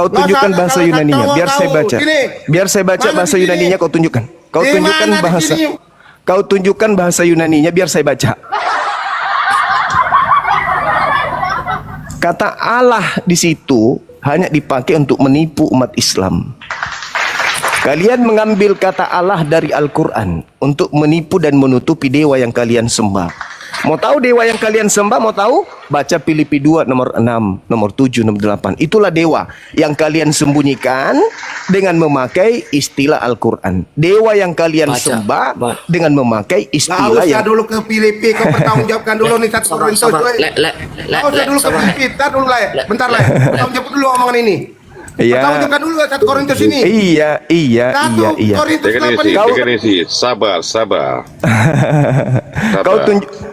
Kau tunjukkan bahasa Yunaninya, biar saya baca. Biar saya baca bahasa Yunaninya, kau tunjukkan. Kau tunjukkan bahasa. Kau tunjukkan bahasa Yunaninya, biar saya baca. Kata Allah di situ hanya dipakai untuk menipu umat Islam. Kalian mengambil kata Allah dari Al-Quran untuk menipu dan menutupi dewa yang kalian sembah. Mau tahu dewa yang kalian sembah? Mau tahu? Baca Filipi 2 nomor 6, nomor 7, nomor 8. Itulah dewa yang kalian sembunyikan dengan memakai istilah Al-Quran. Dewa yang kalian sembah dengan memakai istilah yang... dulu ke Filipi, kau bertanggungjawabkan dulu nih satu Korintus. Kau usah dulu ke Filipi, dulu lah. Bentar lah. Bertanggungjawab dulu omongan ini. Iya. Bertanggungjawabkan dulu satu Korintus ini. Iya. Korintus 8. Sabar.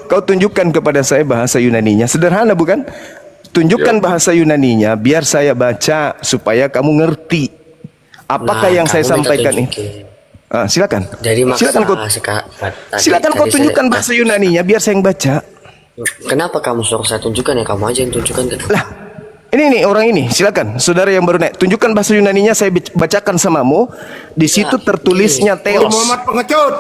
Kau tunjukkan kepada saya bahasa Yunaninya. Sederhana bukan? Tunjukkan bahasa Yunaninya biar saya baca supaya kamu ngerti apakah yang saya sampaikan ini. Silakan. Silakan kau tunjukkan bahasa Yunaninya biar saya yang baca. Kenapa kamu suruh saya tunjukkan ya? Kamu aja yang tunjukkan kan? Lah, ini nih orang ini. Silakan, saudara yang baru naik. Tunjukkan bahasa Yunaninya, saya bacakan samamu. Di situ tertulisnya Theos. Muhammad pengecut.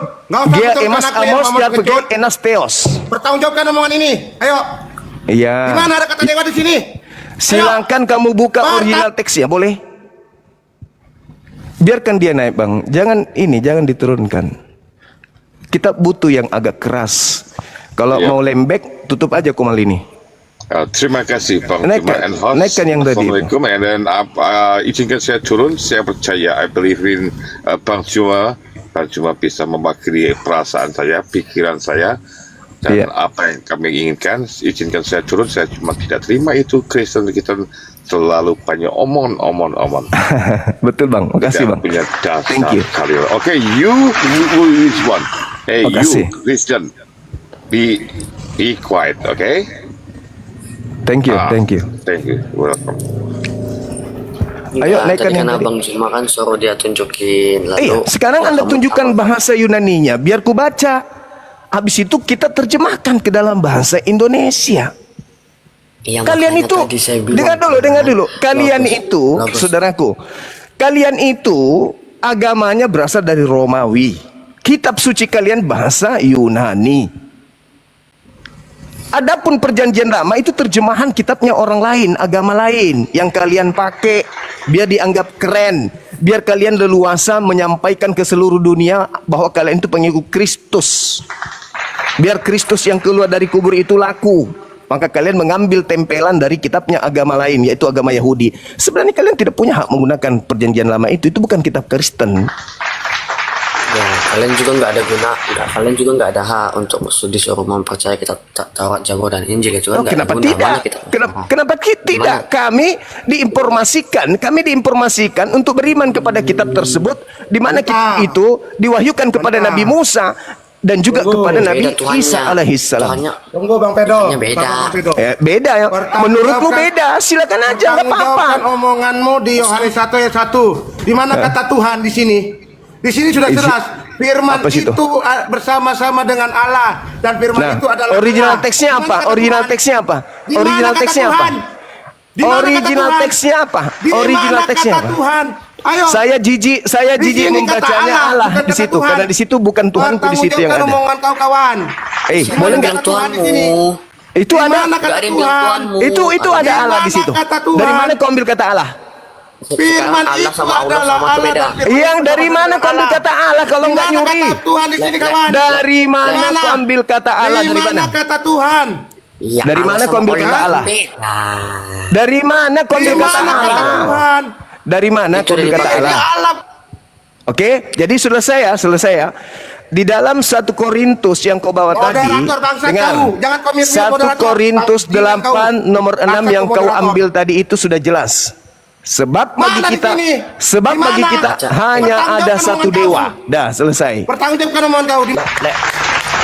Dia emas amos dia pegang enas Theos. Bertanggungjawabkan omongan ini. Ayo. Iya. Di mana ada kata dewa di sini? Silakan kamu buka original teksnya, boleh? Biarkan dia naik, Bang. Jangan diturunkan. Kita butuh yang agak keras. Kalau mau lembek, tutup aja Kumal ini. Terima kasih Bang naikkan yang tadi. Assalamualaikum. Dan izinkan saya turun. Saya percaya, I believe in Bang Juma. Bang Juma bisa mewakili perasaan saya, pikiran saya, dan apa yang kami inginkan. Izinkan saya turun. Saya cuma tidak terima itu Kristen kita terlalu banyak omong. Betul Bang, makasih Bang. Punya dasar. Thank you. Okay, you which one? Hey, you Christian, be quiet, okay? Thank you. Welcome. Ayo naikkan yang tadi. Abang cuma kan suruh dia tunjukin. Lalu, sekarang Anda tunjukkan bahasa Yunaninya, biar ku baca. Habis itu kita terjemahkan ke dalam bahasa Indonesia. Kalian itu, dengar dulu. Kalian itu, saudaraku, kalian itu agamanya berasal dari Romawi. Kitab suci kalian bahasa Yunani. Adapun perjanjian lama itu terjemahan kitabnya orang lain, agama lain yang kalian pakai biar dianggap keren, biar kalian leluasa menyampaikan ke seluruh dunia bahwa kalian itu pengikut Kristus. Biar Kristus yang keluar dari kubur itu laku, maka kalian mengambil tempelan dari kitabnya agama lain, yaitu agama Yahudi. Sebenarnya kalian tidak punya hak menggunakan perjanjian lama itu bukan kitab Kristen. Ya, kalian juga nggak ada hak untuk disuruh mempercayai kita Taurat, Zabur dan Injil itu kan. Kenapa tidak? Kenapa tidak? Kami diinformasikan untuk beriman kepada kitab tersebut, di mana kitab itu diwahyukan kepada Nabi Musa dan juga kepada Nabi Isa alaihissalam. Tunggu Bang Pedro. Beda ya. Menurutmu beda, silakan aja, nggak apa-apa. Omonganmu di Yohanes 1 ayat 1. Di mana kata Tuhan di sini? Di sini sudah jelas. Firman itu bersama-sama dengan Allah, dan firman itu adalah original teksnya apa? Original teksnya apa? Tuhan. Ayo. Saya jijik membacanya Allah di situ, karena di situ bukan Tuhanku di situ yang ada. Omongan kawan. Boleh nggak Tuhanmu? Itu ada. Itu ada Allah di situ. Dari mana kau ambil kata Allah? Firman Allah itu sama Allah adalah sama itu beda. Yang dari mana kau ambil kata Allah kalau nggak nyuri? Tuhan di sini kawan. Dari mana kau ambil kata Allah? Dari mana? Kata Tuhan? Ya, dari mana kau ambil kata Allah? Dari mana kau ambil kata Allah? Dari mana kau ambil kata Allah? Oke, jadi selesai ya. Di dalam 1 Korintus yang kau bawa tadi, dengar, 1 Korintus 8 nomor 6 yang kau ambil tadi itu sudah jelas. Sebab bagi kita hanya ada satu dewa. Dah selesai. Pertanggungjawabkan omongan kau.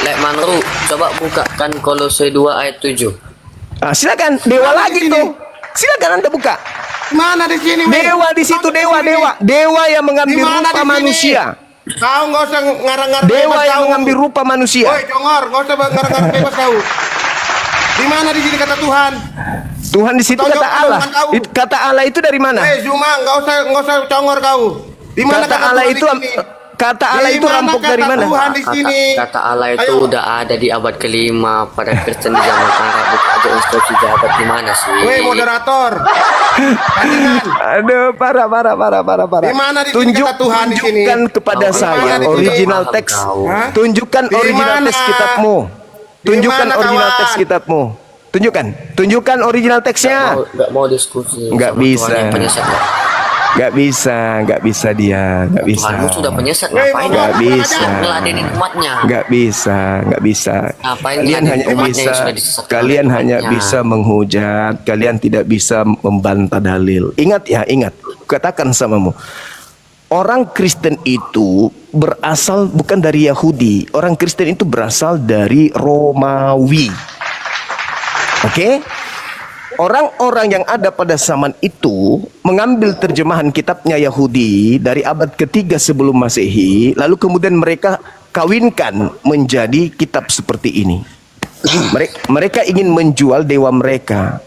Lek Manru, coba bukakan Kolose 2 ayat 7. Silakan, dewa lagi tuh. Silakan Anda buka. Mana di sini? Dewa di situ, dewa yang mengambil rupa manusia. Kau nggak usah ngarang-ngarang. Dewa yang mengambil rupa manusia. Woi, congor, nggak usah ngarang-ngarang bebas kau. Di mana di sini kata Tuhan? Tuhan di situ Kau kata jawab Allah. dengan kau. Kata Allah itu dari mana? Zuma, nggak usah congor kau. Di mana Kata Allah Tuhan itu di sini? kata Allah Di itu mana rampok kata dari mana? Tuhan di sini? Kata Allah itu Ayo. udah ada di abad ke-5 pada Kristen di zaman Arab. Bukan ada instruksi jabat di mana sih? Weh moderator. Tandingan. Aduh, parah. Di mana di sini kata Tuhan di sini? Tunjukkan kepada Di saya mana di sini? original Paham teks. kau. Hah? Tunjukkan Di original mana? teks kitabmu. Di Tunjukkan mana, original kawan? teks kitabmu. Tunjukkan original teksnya. Nggak mau diskusi. Nggak sama bisa. Tuhan yang penyesat. Nggak bisa dia, nggak bisa. Tuhanmu sudah penyesat. Weh, Ngapain nggak bisa. ngeladenin umatnya? Nggak bisa. Ngapain Kalian ngeladenin hanya umatnya bisa, yang sudah disesatkan kalian oleh hanya umatnya? bisa menghujat. Kalian tidak bisa membantah dalil. Ingat ya, ingat. Katakan samamu. Orang Kristen itu berasal bukan dari Yahudi. Orang Kristen itu berasal dari Romawi. Oke? Orang-orang yang ada pada zaman itu mengambil terjemahan kitabnya Yahudi dari abad ketiga sebelum Masehi, lalu kemudian mereka kawinkan menjadi kitab seperti ini. Mereka ingin menjual dewa mereka.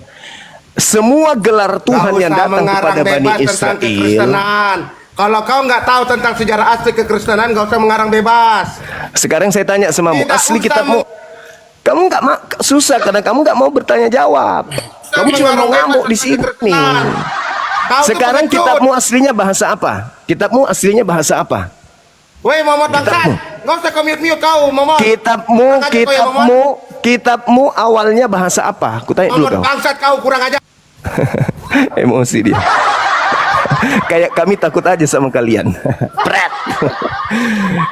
Semua gelar Tuhan Nggak yang usah datang mengarang kepada Bani bebas tentang Israel. kekristenan. Kalau kau nggak tahu tentang sejarah asli kekristenan, nggak usah mengarang bebas. Sekarang saya tanya samamu, Tidak asli usah kitabmu. Kamu nggak susah karena kamu nggak mau bertanya jawab. Kamu cuma mau ngamuk di sini. Kau tuh Sekarang pengecut. kitabmu aslinya bahasa apa? Kitabmu aslinya bahasa apa? Weh Muhammad bangsat, nggak usah kau mute kau Muhammad. Kitabmu awalnya bahasa apa? Aku tanya dulu Muhammad kau. bangsat kau kurang aja. Emosi dia. Kayak kami takut aja sama kalian. Pret.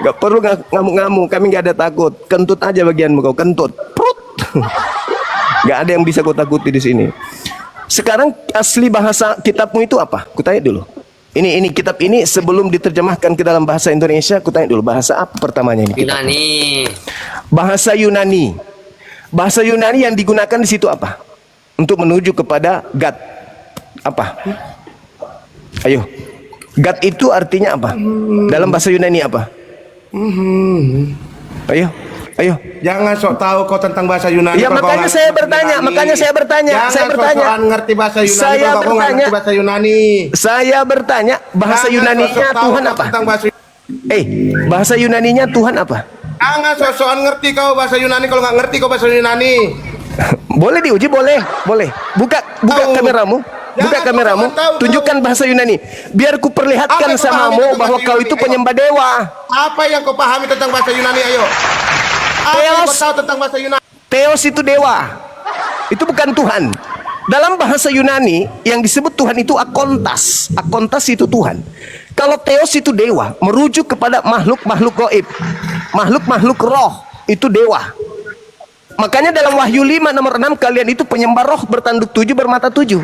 Gak perlu ngamuk-ngamuk. Kami gak ada takut. Kentut aja bagianmu kau. Kentut. Prut. Gak ada yang bisa kau takuti di sini. Sekarang asli bahasa kitabmu itu apa? Kutanya dulu. Ini kitab ini sebelum diterjemahkan ke dalam bahasa Indonesia, kutanya dulu bahasa apa pertamanya ini? Yunani. Bahasa Yunani. Bahasa Yunani yang digunakan di situ apa? Untuk menuju kepada God. Apa? Ayo. God itu artinya apa? Dalam bahasa Yunani apa? Ayo. Jangan sok tahu kau tentang bahasa Yunani. Ya, kalau kau makanya nggak saya ngerti bertanya, Yunani. makanya saya bertanya, Jangan saya bertanya. sok-sokan ngerti bahasa Yunani. Saya kalau kau nggak bertanya. ngerti bahasa Yunani. Saya bertanya, bahasa Jangan Yunaninya sok-sok tahu Tuhan kau apa? tentang bahasa Bahasa Yunaninya Tuhan apa? Jangan sok-sokan ngerti kau bahasa Yunani kalau nggak ngerti kau bahasa Yunani. Boleh diuji, boleh. Buka Tahu. kameramu. Buka Jangan kameramu, tahu. tunjukkan bahasa Yunani. Biar ku perlihatkan Apa yang kau pahami samamu tentang bahwa bahasa kau Yunani? itu Ayo. penyembah dewa. Apa yang kau pahami tentang bahasa Yunani? Ayo. Apa yang kau Theos. tahu tentang bahasa Yunani? Theos itu dewa. Itu bukan Tuhan. Dalam bahasa Yunani yang disebut Tuhan itu akontas. Akontas itu Tuhan. Kalau Theos itu dewa, merujuk kepada makhluk-makhluk gaib. Makhluk-makhluk roh itu dewa. Makanya dalam Wahyu 5 nomor 6, kalian itu penyembah roh bertanduk 7 bermata 7.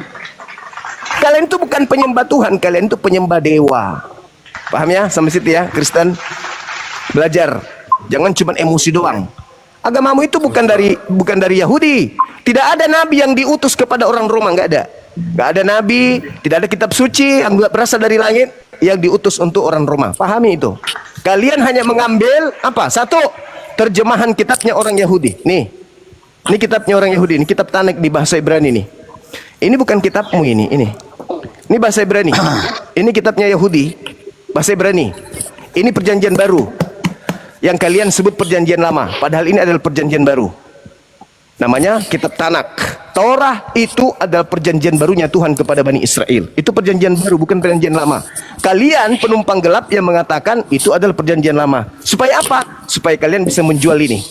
Kalian itu bukan penyembah Tuhan, kalian itu penyembah dewa. Paham ya sampai situ ya, Kristen? Belajar. Jangan cuma emosi doang. Agamamu itu bukan dari Yahudi. Tidak ada nabi yang diutus kepada orang Roma, nggak ada. Nggak ada nabi, tidak ada kitab suci yang berasal dari langit yang diutus untuk orang Roma. Pahami itu. Kalian hanya mengambil apa? Satu, terjemahan kitabnya orang Yahudi. Nih. Ini kitabnya orang Yahudi, ini kitab Tanak di bahasa Ibrani nih. Ini bukan kitabmu ini. Ini bahasa Ibrani. Ini kitabnya Yahudi, bahasa Ibrani. Ini perjanjian baru. Yang kalian sebut perjanjian lama, padahal ini adalah perjanjian baru. Namanya kitab Tanak. Torah itu adalah perjanjian barunya Tuhan kepada Bani Israel. Itu perjanjian baru, bukan perjanjian lama. Kalian penumpang gelap yang mengatakan itu adalah perjanjian lama. Supaya apa? Supaya kalian bisa menjual ini.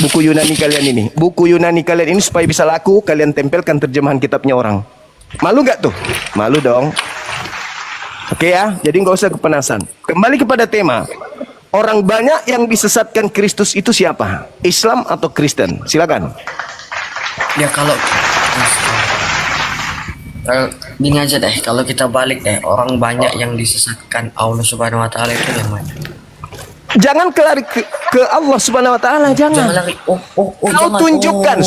Buku Yunani kalian ini. Buku Yunani kalian ini supaya bisa laku, kalian tempelkan terjemahan kitabnya orang. Malu gak tuh? Malu dong. Oke ya, jadi nggak usah kepanasan. Kembali kepada tema. Orang banyak yang disesatkan Kristus itu siapa? Islam atau Kristen? Silakan. Ya kalau gini aja deh, kalau kita balik deh, orang banyak yang disesatkan Allah Subhanahu Wa Taala itu yang mana? Jangan kelari ke Allah Subhanahu Wa Taala, jangan. Jangan lari. Kau Jangan. tunjukkan.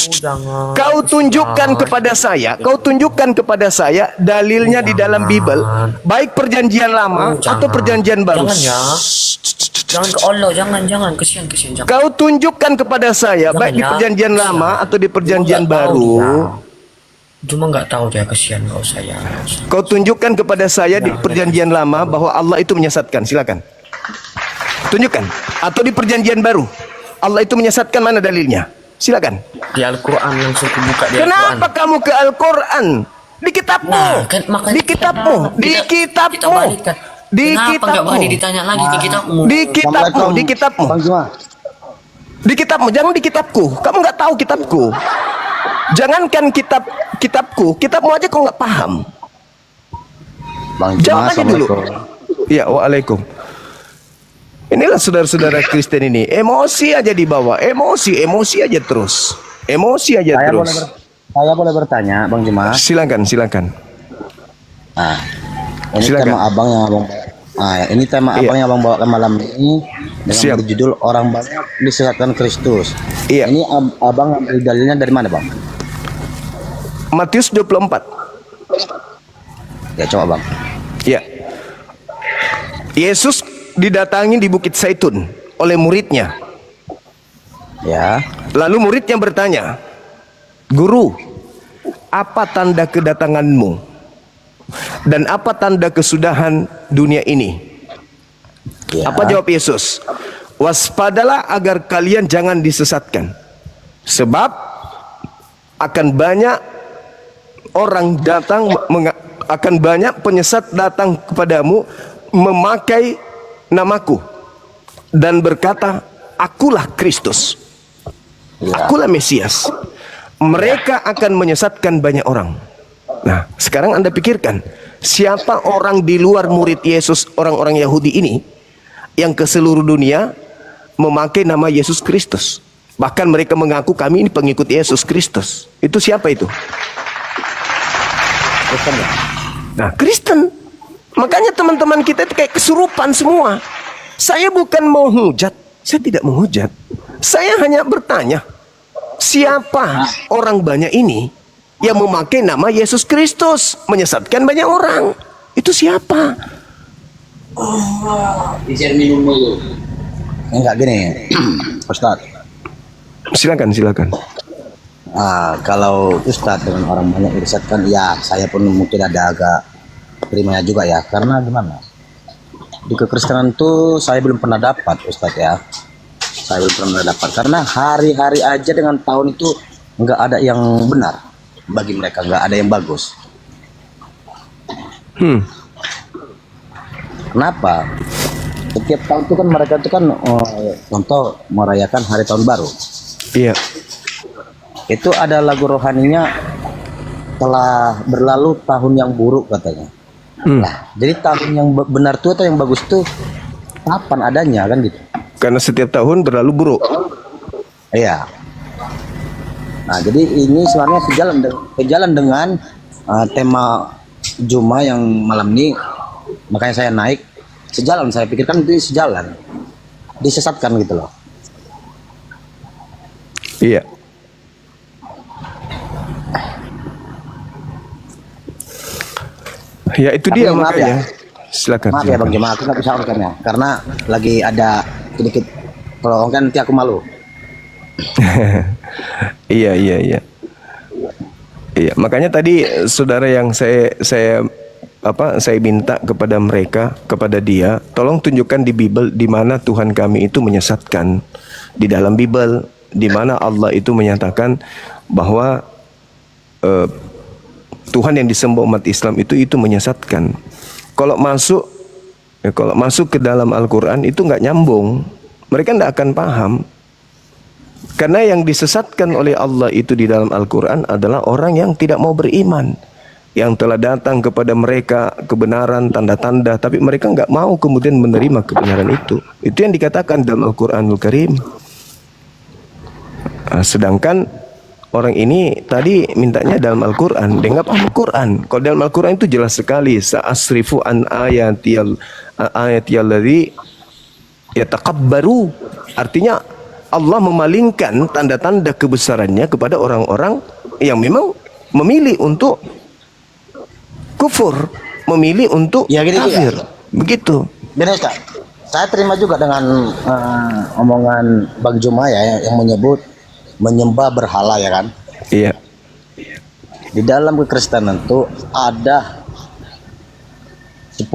Jangan. Kau tunjukkan kepada saya. Kau tunjukkan kepada saya dalilnya di dalam Bible, baik perjanjian lama atau perjanjian baru. Jangan ya. Jangan ke Allah, jangan, kesian, jangan. Kau tunjukkan kepada saya, Jangan baik di ya, perjanjian kesian. lama atau di perjanjian Cuma nggak tahu baru. Cuma nggak tahu dia, kesian, nggak usah ya. Kau tunjukkan kepada saya di perjanjian lama bahwa Allah itu menyesatkan. Silakan. Tunjukkan. Atau di perjanjian baru, Allah itu menyesatkan, mana dalilnya? Silakan. Di Al-Quran langsung buka di Kenapa Al-Quran. kamu ke Al-Quran? Di kitabmu. Nah, kan makanya Di kitabmu. Di kita kitabmu. balikan. Di Kenapa nggak kitabmu. berani ditanya lagi di kitabmu? Di kitabmu. Di kitabmu. Bang Juma. Di kitabmu, jangan di kitabku. Kamu nggak tahu kitabku. Jangankan kitabmu aja kau nggak paham. Bang Juma, Jawab aja dulu. Assalamualaikum. Ya, waalaikum. Inilah saudara-saudara Kristen ini, emosi aja dibawa, emosi aja terus, emosi aja terus. Saya boleh bertanya, Bang Juma. Silakan. Nah, ini Silakan. tema abang yang abang. Ini tema Iya. abang yang abang bawakan malam ini dengan Siap. berjudul orang banyak disesatkan Kristus. Iya. Ini abang ambil dalilnya dari mana, Bang? Matius 24. Ya, coba, Bang. Ya. Yesus didatangi di Bukit Zaitun oleh muridnya. Ya. Lalu muridnya bertanya, "Guru, apa tanda kedatanganmu? Dan apa tanda kesudahan dunia ini?" Ya. Apa jawab Yesus? "Waspadalah agar kalian jangan disesatkan. Sebab akan banyak orang datang, akan banyak penyesat datang kepadamu memakai namaku dan berkata, akulah Kristus, Ya. akulah Mesias. Mereka akan menyesatkan banyak orang." Nah, sekarang Anda pikirkan, siapa orang di luar murid Yesus, orang-orang Yahudi ini, yang ke seluruh dunia memakai nama Yesus Kristus. Bahkan mereka mengaku kami ini pengikut Yesus Kristus. Itu siapa itu? Kristen, ya? Nah, Kristen. Makanya teman-teman kita itu kayak kesurupan semua. Saya bukan mau hujat, saya tidak menghujat. Saya hanya bertanya, siapa orang banyak ini yang memakai nama Yesus Kristus menyesatkan banyak orang? Itu siapa? Enggak gini, Ustaz. Silakan. Kalau Ustadz dengan orang banyak disesatkan, ya saya pun mungkin ada agak terimanya juga ya. Karena gimana? Di kekristenan tuh saya belum pernah dapat, Ustadz ya. Saya belum pernah dapat karena hari-hari aja dengan tahun itu nggak ada yang benar bagi mereka, nggak ada yang bagus. Kenapa? Setiap tahun itu kan mereka itu kan contoh merayakan hari tahun baru. Iya. Itu ada lagu rohaninya, telah berlalu tahun yang buruk katanya. Nah, jadi tahun yang benar tuh atau yang bagus tuh kapan adanya kan gitu? Karena setiap tahun berlalu buruk. Iya. Nah, jadi ini sebenarnya sejalan dengan tema Juma yang malam ini, makanya saya naik. Sejalan, saya pikirkan itu sejalan. Disesatkan gitu loh. Iya. Ya itu Tapi dia maaf makanya. ya. Silakan. Maaf ya Bang Juma, aku nggak bisa ongkarnya karena lagi ada sedikit. Kalau ongkar nanti aku malu. Iya. Iya, makanya tadi saudara yang saya minta kepada mereka, kepada dia, tolong tunjukkan di Bible di mana Tuhan kami itu menyesatkan. Di dalam Bible di mana Allah itu menyatakan bahwa Tuhan yang disembah umat Islam itu menyesatkan. Kalau masuk ke dalam Al-Quran itu nggak nyambung. Mereka nggak akan paham. Karena yang disesatkan oleh Allah itu di dalam Al-Quran adalah orang yang tidak mau beriman, yang telah datang kepada mereka kebenaran, tanda-tanda, tapi mereka nggak mau kemudian menerima kebenaran itu. Itu yang dikatakan dalam Al-Quranul Karim. Sedangkan orang ini tadi mintanya dalam Al-Quran, dia nggak paham Al-Quran. Kalau dalam Al-Quran itu jelas sekali, sa'asrifu an ayatiyal ladzi yatakabbaru. Artinya Allah memalingkan tanda-tanda kebesarannya kepada orang-orang yang memang memilih untuk kufur, memilih untuk Ya, gitu, kafir. ya. Begitu. Benar Ustaz. saya terima juga dengan omongan Bang Juma ya yang menyebut menyembah berhala ya kan. Iya. Di dalam kekristenan itu ada 10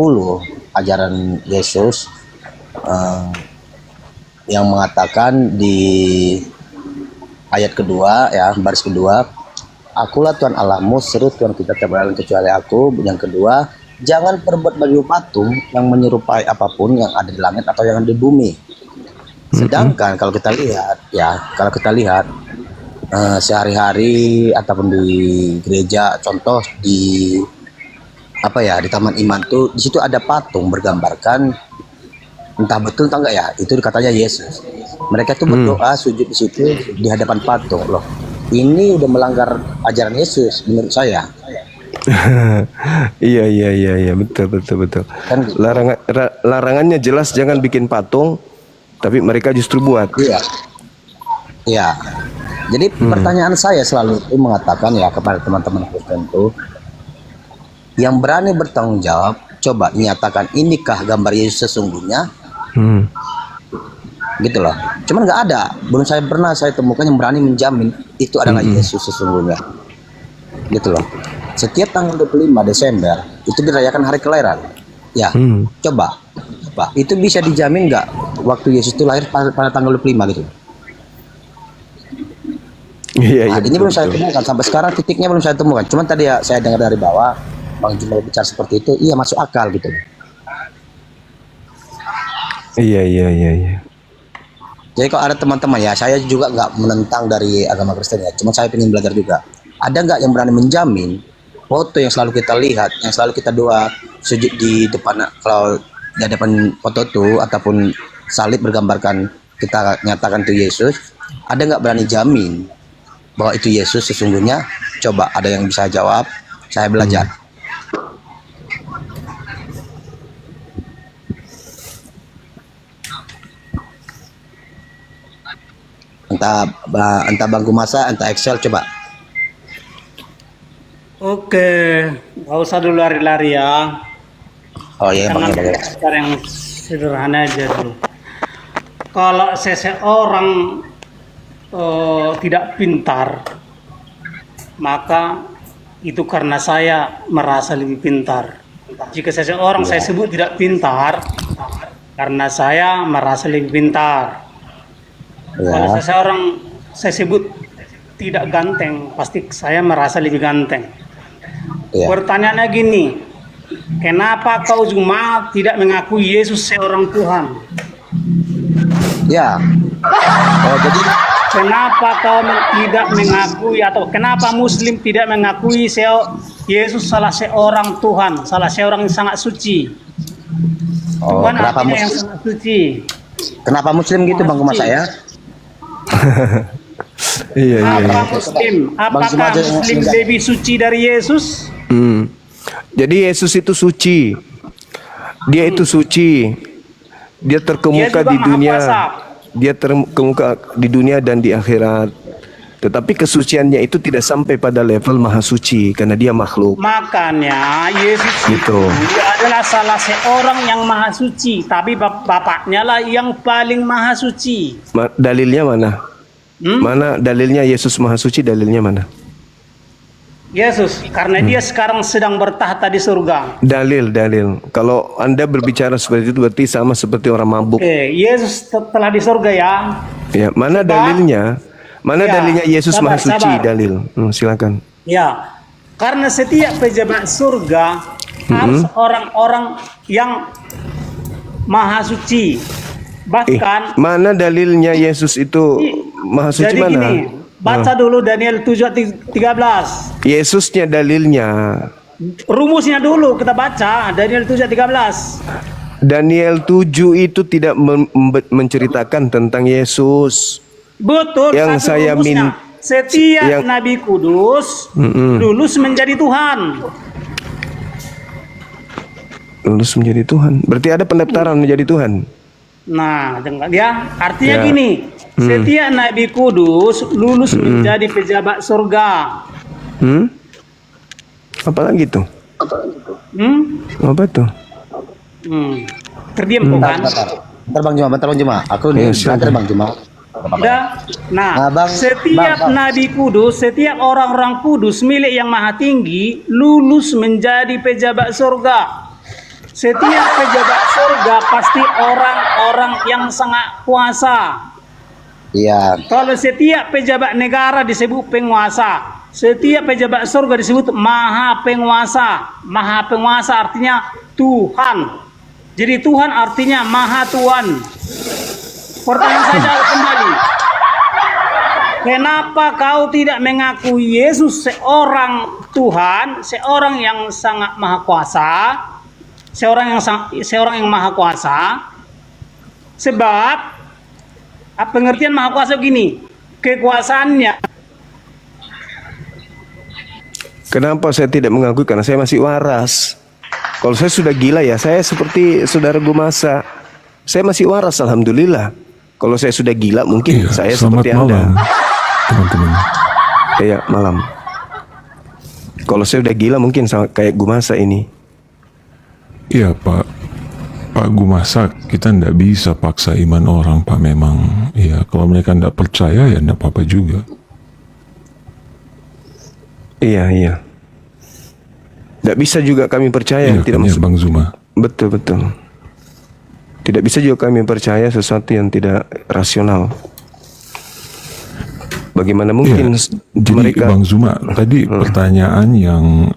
ajaran Yesus yang mengatakan di ayat kedua ya, baris kedua, akulah Tuhan Allahmu, seru Tuhan kita tiada lain kecuali aku. Yang kedua, jangan perbuat bagi patung yang menyerupai apapun yang ada di langit atau yang ada di bumi. Sedangkan kalau kita lihat sehari-hari ataupun di gereja, contoh di di Taman Iman tuh, di situ ada patung bergambarkan, entah betul entah enggak ya, itu katanya Yesus. Mereka tuh berdoa sujud di situ di hadapan patung. Loh, ini udah melanggar ajaran Yesus menurut saya. Iya, betul. Kan, Larangannya jelas, jangan bikin patung, tapi mereka justru buat. Iya. Jadi pertanyaan saya selalu itu mengatakan ya kepada teman-teman Kristen itu, yang berani bertanggung jawab, coba nyatakan inikah gambar Yesus sesungguhnya? Gitu loh. Cuman nggak ada, belum pernah saya temukan yang berani menjamin itu adalah Yesus sesungguhnya. Gitu loh. Setiap tanggal 25 Desember itu dirayakan hari kelahiran. Ya, coba itu bisa dijamin nggak waktu Yesus itu lahir pada tanggal 25 gitu? Iya, ini belum saya temukan sampai sekarang, titiknya belum saya temukan. Cuman tadi ya saya dengar dari bawah Bang Jumbo bicara seperti itu, iya masuk akal gitu. Iya. Jadi kalau ada teman-teman ya, saya juga nggak menentang dari agama Kristen ya, cuma saya ingin belajar juga. Ada nggak yang berani menjamin foto yang selalu kita lihat, yang selalu kita doa sujud di depan, kalau di hadapan foto itu ataupun salib bergambarkan kita nyatakan itu Yesus, ada nggak berani jamin bahwa itu Yesus sesungguhnya? Coba ada yang bisa jawab, saya belajar. Entah Bangku Masa, entah Excel, coba. Oke, nggak usah dulu lari-lari ya. Oh iya, Bang. Cara yang sederhana aja dulu. Kalau seseorang tidak pintar, maka itu karena saya merasa lebih pintar. Jika seseorang saya sebut tidak pintar, karena saya merasa lebih pintar. Kalau seseorang saya sebut tidak ganteng, pasti saya merasa lebih ganteng. Pertanyaannya gini, kenapa kau Juma tidak mengakui Yesus seorang Tuhan? Ya. Jadi kenapa kau tidak mengakui, atau kenapa Muslim tidak mengakui Yesus salah seorang Tuhan, salah seorang yang sangat suci? Tuhan artinya yang sangat suci. Kenapa Muslim gitu, Bang Kumas saya? Apakah Muslim lebih suci dari Yesus? Jadi Yesus itu suci. Dia itu suci. Dia terkemuka di dunia. Dia terkemuka di dunia dan di akhirat. Tetapi kesuciannya itu tidak sampai pada level maha suci karena dia makhluk. Makanya Yesus gitu. Dia adalah salah seorang yang maha suci, tapi bapaknya lah yang paling maha suci. Dalilnya mana? Mana dalilnya Yesus maha suci? Dalilnya mana? Yesus, karena dia sekarang sedang bertahta di surga. Dalil. Kalau Anda berbicara seperti itu berarti sama seperti orang mabuk. Yesus telah di surga ya. Ya, mana dalilnya? Mana dalilnya Yesus maha suci? Dalil. Silakan. Ya, karena setiap pejabat surga harus orang-orang yang maha suci. Bahkan mana dalilnya Yesus itu maha suci? Jadi mana? Gini, baca dulu Daniel 7:13. Yesusnya dalilnya. Rumusnya dulu kita baca Daniel 7:13. Daniel 7 itu tidak menceritakan tentang Yesus. Betul. Yang saya setiap nabi kudus lulus menjadi Tuhan. Lulus menjadi Tuhan. Berarti ada pendaftaran menjadi Tuhan. Nah, ya, artinya gini, setiap nabi kudus lulus menjadi pejabat surga. Apa lagi tuh? Apa tuh? Terdiam kan? Bentar Bang Juma. Aku nih belajar Bang Juma. Nah, setiap nabi kudus, setiap orang-orang kudus milik yang maha tinggi lulus menjadi pejabat surga. Setiap pejabat surga pasti orang-orang yang sangat kuasa. Iya. Kalau setiap pejabat negara disebut penguasa, setiap pejabat surga disebut maha penguasa. Maha penguasa artinya Tuhan. Jadi Tuhan artinya maha Tuhan. Pertanyaan saya jawab kembali. Kenapa kau tidak mengakui Yesus seorang Tuhan, seorang yang sangat maha kuasa, seorang yang maha kuasa? Sebab pengertian maha kuasa begini, kekuasaannya. Kenapa saya tidak mengakui? Karena saya masih waras. Kalau saya sudah gila ya, saya seperti saudara Gumasa. Saya masih waras, alhamdulillah. Kalau saya sudah gila, mungkin saya seperti Anda. Teman-teman. Iya, malam. Kalau saya udah gila, mungkin sama kayak Gumasa ini. Iya Pak Gumasa, kita ndak bisa paksa iman orang Pak. Memang ya, kalau mereka ndak percaya ya ndak apa-apa juga. Iya. Nggak bisa juga kami percaya. Iya, tidak kan, ya, Bang Zuma. Betul. Tidak bisa juga kami percaya sesuatu yang tidak rasional. Bagaimana mungkin jadi mereka? Bang Zuma, tadi pertanyaan yang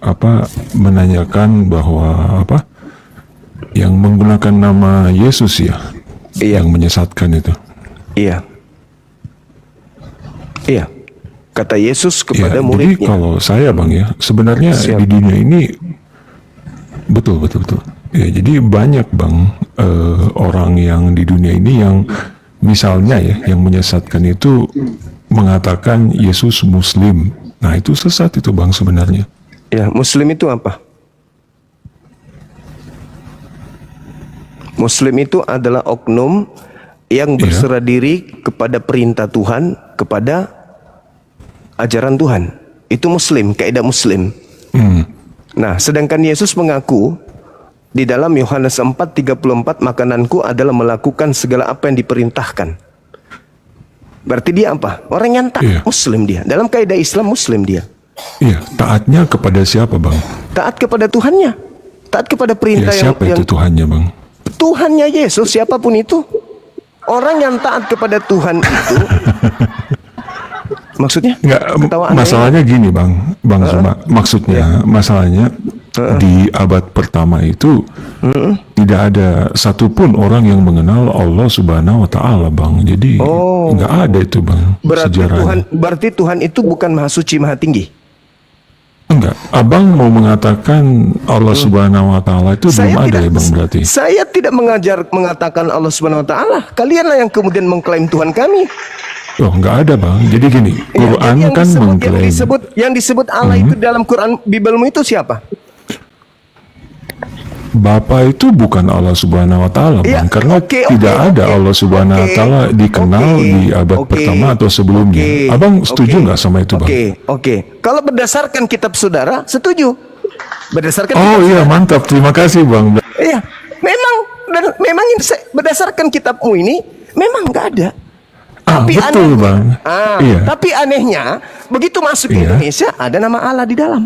menanyakan bahwa yang menggunakan nama Yesus ya, yang menyesatkan itu. Iya. Kata Yesus kepada Ya, muridnya. jadi kalau saya Bang ya, sebenarnya di dunia ini betul. Ya, jadi banyak Bang orang yang di dunia ini yang misalnya ya, yang menyesatkan itu mengatakan Yesus Muslim. Nah itu sesat itu Bang sebenarnya. Ya, Muslim itu apa? Muslim itu adalah oknum yang berserah diri kepada perintah Tuhan, kepada ajaran Tuhan. Itu Muslim, kaidah Muslim. Nah, sedangkan Yesus mengaku di dalam Yohanes 4:34, makananku adalah melakukan segala apa yang diperintahkan. Berarti dia apa? Orang yang taat, Muslim dia. Dalam kaidah Islam, Muslim dia. Iya, taatnya kepada siapa Bang? Taat kepada Tuhannya. Taat kepada perintah siapa yang itu Tuhannya Bang? Tuhannya Yesus, siapapun itu. Orang yang taat kepada Tuhan itu maksudnya? Masalahnya gini Bang Zuma. Maksudnya masalahnya di abad pertama itu tidak ada satupun orang yang mengenal Allah Subhanahu Wa Taala Bang. Jadi nggak ada itu Bang. Berarti Tuhan itu bukan maha suci, maha tinggi. Enggak, Abang mau mengatakan Allah Subhanahu Wa Taala itu belum ada ya Bang berarti? Saya tidak mengatakan Allah Subhanahu Wa Taala. Kalianlah yang kemudian mengklaim Tuhan kami. Oh, nggak ada Bang. Jadi gini, Quran kan mengklaim. Yang disebut Allah itu dalam Quran Bibelmu itu siapa? Bapa itu bukan Allah Subhanahu Wa Taala Bang, karena tidak ada Allah Subhanahu Wa Taala dikenal di abad pertama atau sebelumnya. Abang setuju nggak sama itu Bang? Oke. Kalau berdasarkan kitab saudara, setuju. Berdasarkan mantap. Terima kasih Bang. Iya, memang berdasarkan kitabmu ini memang nggak ada. Tapi betul Bang. Iya. Tapi anehnya begitu masuk ke Indonesia ada nama Allah di dalam.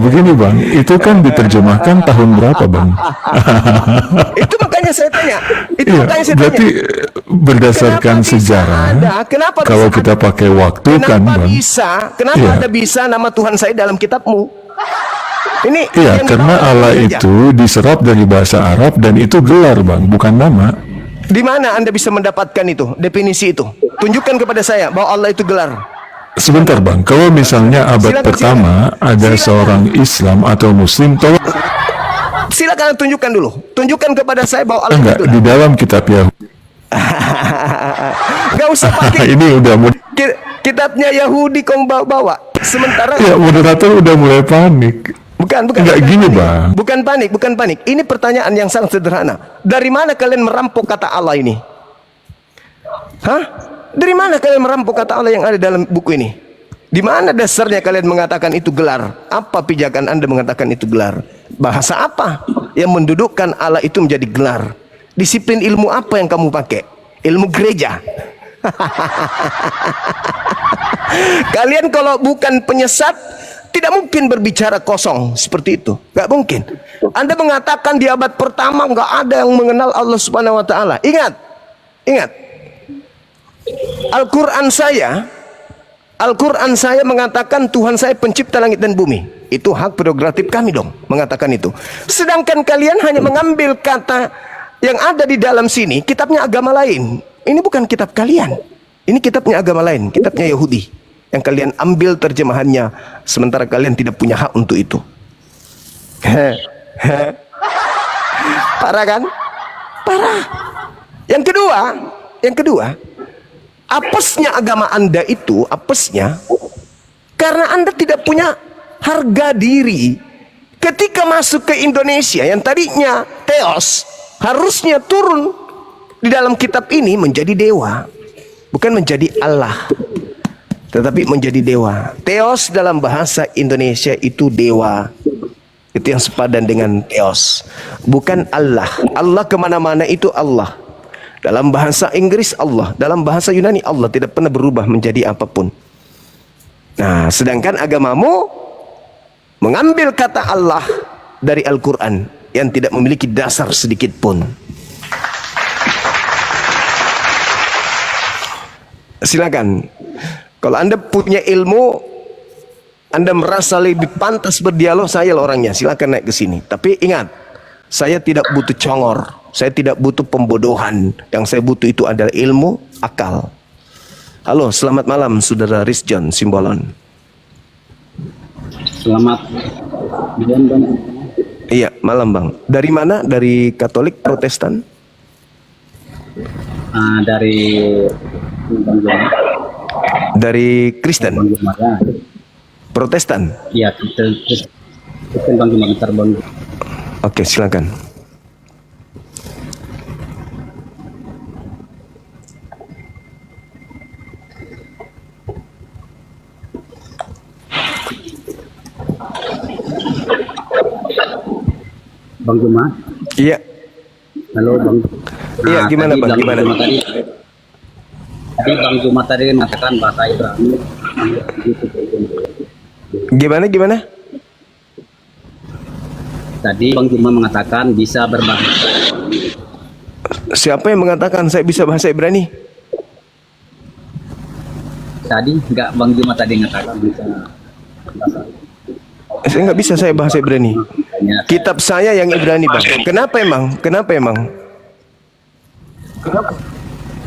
Begini Bang, itu kan diterjemahkan tahun berapa Bang? Itu makanya saya tanya. Berarti berdasarkan sejarah. Kalau kita pakai waktu kan Bang. Kenapa ada bisa nama Tuhan saya dalam kitabmu? Ini. Iya, karena Allah itu diserap dari bahasa Arab dan itu gelar Bang, bukan nama. Di mana Anda bisa mendapatkan itu, definisi itu? Tunjukkan kepada saya bahwa Allah itu gelar. Sebentar Bang, kalau misalnya abad pertama ada seorang Islam atau Muslim, tolong. Silakan tunjukkan dulu. Tunjukkan kepada saya bahwa Allah itu di dalam kitab Yahudi. Gak usah pakai. Ini udah kitabnya Yahudi kau bawa. Sementara. Ya moderator udah mulai panik. Bukan gini Bang. Bukan panik. Ini pertanyaan yang sangat sederhana. Dari mana kalian merampok kata Allah ini? Hah? Dari mana kalian merampok kata Allah yang ada dalam buku ini? Di mana dasarnya kalian mengatakan itu gelar? Apa pijakan Anda mengatakan itu gelar? Bahasa apa yang mendudukkan Allah itu menjadi gelar? Disiplin ilmu apa yang kamu pakai? Ilmu gereja. Kalian kalau bukan penyesat, tidak mungkin berbicara kosong seperti itu. Gak mungkin. Anda mengatakan di abad pertama gak ada yang mengenal Allah Subhanahu Wa Taala. Ingat, ingat. Al-Quran saya mengatakan Tuhan saya pencipta langit dan bumi. Itu hak prerogatif kami dong mengatakan itu. Sedangkan kalian hanya mengambil kata yang ada di dalam sini, kitabnya agama lain. Ini bukan kitab kalian. Ini kitabnya agama lain, kitabnya Yahudi. Yang kalian ambil terjemahannya, sementara kalian tidak punya hak untuk itu. Parah kan? Parah. Yang kedua, apesnya agama Anda itu, apesnya karena Anda tidak punya harga diri. Ketika masuk ke Indonesia yang tadinya teos, harusnya turun di dalam kitab ini menjadi dewa, bukan menjadi Allah, tetapi menjadi dewa. Teos dalam bahasa Indonesia itu dewa, itu yang sepadan dengan teos, bukan Allah. Allah kemana-mana itu Allah. Dalam bahasa Inggris Allah, dalam bahasa Yunani Allah, tidak pernah berubah menjadi apapun. Nah, sedangkan agamamu mengambil kata Allah dari Al-Quran yang tidak memiliki dasar sedikit pun. Silakan. Kalau Anda punya ilmu, Anda merasa lebih pantas berdialog, saya orangnya, silakan naik ke sini. Tapi ingat, saya tidak butuh congor. Saya tidak butuh pembodohan. Yang saya butuh itu adalah ilmu, akal. Halo, selamat malam Saudara Rizjon Simbolon. Selamat malam Bang. Iya, malam Bang. Dari mana? Dari Katolik, Protestan? Dari Dari Kristen? Protestan? Iya, Kristen Bang Bang. Oke, silakan. Bang Juma. Iya. Halo Bang. Iya, gimana Bang? Gimana? Tadi Bang Juma tadi mengatakan bahasa Ibrani. Gimana? Tadi Bang Juma mengatakan bisa berbahasa. Siapa yang mengatakan saya bisa bahasa Ibrani? Tadi enggak Bang Juma tadi mengatakan bisa bahasa. Saya nggak bisa saya bahasa Ibrani. Kitab saya yang Ibrani Bang. Kenapa emang?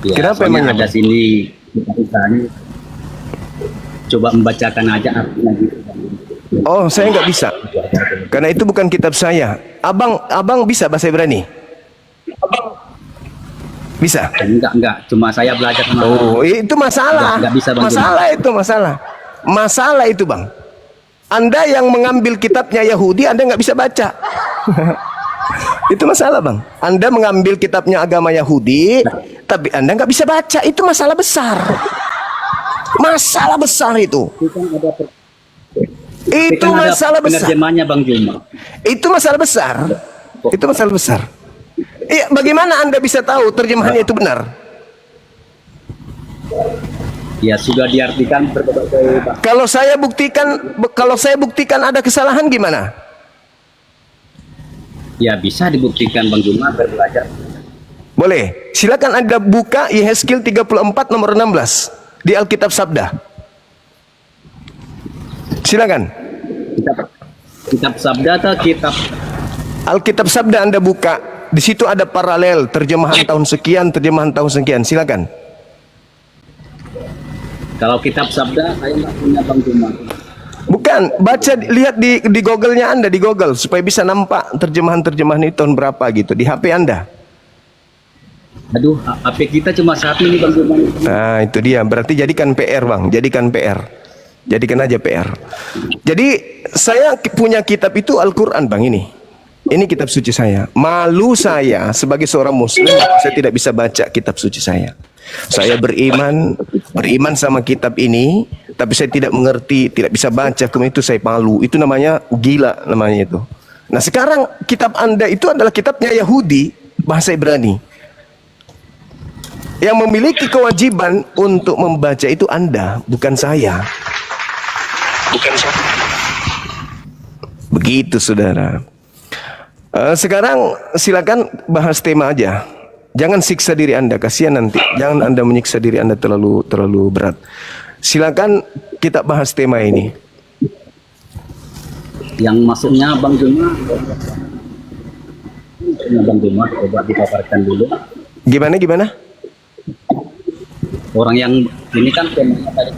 Ya, Kenapa emangnya? Ada sini misalnya coba membacakan aja artinya gitu. Oh, saya nggak bisa. Karena itu bukan kitab saya. Abang bisa bahasa Ibrani? Bisa? Enggak. Cuma saya belajar. Oh, itu masalah. Enggak bisa, Bang. Masalah itu Bang. Anda yang mengambil kitabnya Yahudi, Anda nggak bisa baca. Itu masalah Bang. Anda mengambil kitabnya agama Yahudi, tapi Anda nggak bisa baca. Itu masalah besar. Masalah besar itu. Itu masalah besar. Penerjemahnya Bang Juma. Itu masalah besar. Itu masalah besar. Iya, bagaimana Anda bisa tahu terjemahannya itu benar? Ya sudah diartikan berbagai. Kalau saya buktikan ada kesalahan gimana? Ya bisa dibuktikan Bang Juma belajar. Boleh. Silakan Anda buka Yehezkiel 34 nomor 16 di Alkitab Sabda. Silakan. Kitab Sabda atau kitab Alkitab Sabda Anda buka. Di situ ada paralel terjemahan tahun sekian, terjemahan tahun sekian. Silakan. Kalau kitab Sabda saya nggak punya Bang Juma. Bukan, baca, lihat di Google-nya Anda, di Google, supaya bisa nampak terjemahan-terjemahan itu tahun berapa gitu, di HP Anda. Aduh, HP kita cuma satu ini Bang Juma. Nah, itu dia, berarti jadikan PR Bang, jadikan PR. Jadikan aja PR. Jadi, saya punya kitab itu Al-Quran Bang ini. Ini kitab suci saya. Malu saya sebagai seorang muslim, saya tidak bisa baca kitab suci saya. Saya beriman sama kitab ini, tapi saya tidak mengerti, tidak bisa baca, kemudian itu saya malu. Itu namanya gila namanya itu. Nah sekarang kitab Anda itu adalah kitabnya Yahudi, bahasa Ibrani. Yang memiliki kewajiban untuk membaca itu Anda, bukan saya. Begitu saudara. Sekarang silakan bahas tema aja. Jangan siksa diri Anda, kasihan nanti. Jangan Anda menyiksa diri Anda terlalu berat. Silakan kita bahas tema ini. Yang masuknya Bang Juma, coba dipaparkan dulu. Gimana? Orang yang ini kan temanya tadi.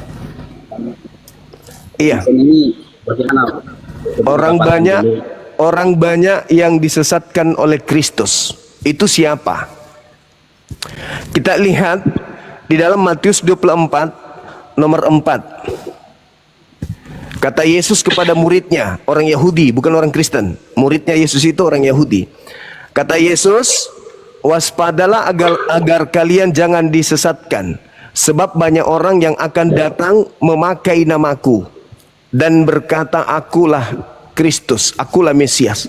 Iya. Ini bagaimana? Orang banyak yang disesatkan oleh Kristus. Itu siapa? Kita lihat di dalam Matius 24 nomor 4. Kata Yesus kepada muridnya, orang Yahudi, bukan orang Kristen. Muridnya Yesus itu orang Yahudi. Kata Yesus, waspadalah agar kalian jangan disesatkan, sebab banyak orang yang akan datang memakai namaku dan berkata, akulah Kristus, akulah Mesias.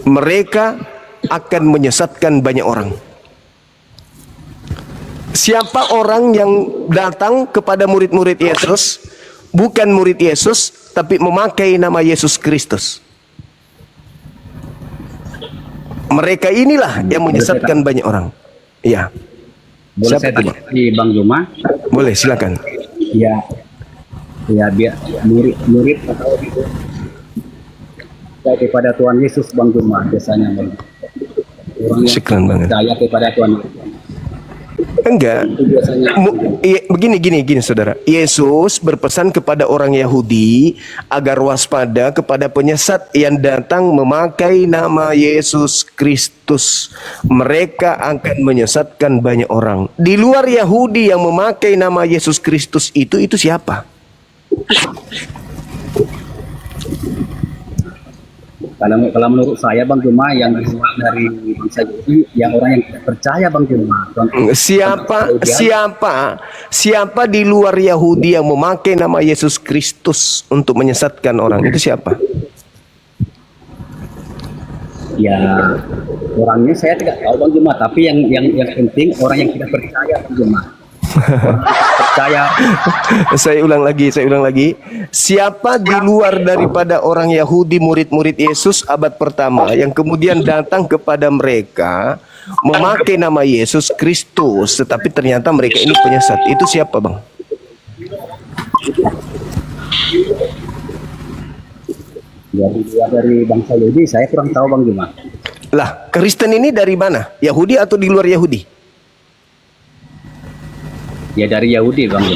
Mereka akan menyesatkan banyak orang. Siapa orang yang datang kepada murid-murid Yesus, bukan murid Yesus, tapi memakai nama Yesus Kristus? Mereka inilah yang menyesatkan banyak orang. Iya. Boleh saya tanya di Bang Juma? Boleh, silakan. Ya biar murid atau itu kepada Tuhan Yesus, Bang Juma biasanya Bang. Orang yang percaya kepada Tuhan Yesus. Enggak. Begini saudara. Yesus berpesan kepada orang Yahudi agar waspada kepada penyesat yang datang memakai nama Yesus Kristus. Mereka akan menyesatkan banyak orang. Di luar Yahudi yang memakai nama Yesus Kristus itu siapa? Kalau menurut saya Bang Juma, yang dari bangsa Yahudi, yang orang yang percaya Bang Juma. Siapa di luar Yahudi yang memakai nama Yesus Kristus untuk menyesatkan orang? Itu siapa? Ya orangnya saya tidak tahu Bang Juma, tapi yang penting orang yang tidak percaya Bang Juma. Percaya. Saya ulang lagi. Siapa di luar daripada orang Yahudi, murid-murid Yesus abad pertama, yang kemudian datang kepada mereka memakai nama Yesus Kristus, tetapi ternyata mereka ini penyesat? Itu siapa Bang? Dari bangsa Yahudi saya kurang tahu Bang Juma. Lah, Kristen ini dari mana? Yahudi atau di luar Yahudi? Ya dari Yahudi Bang.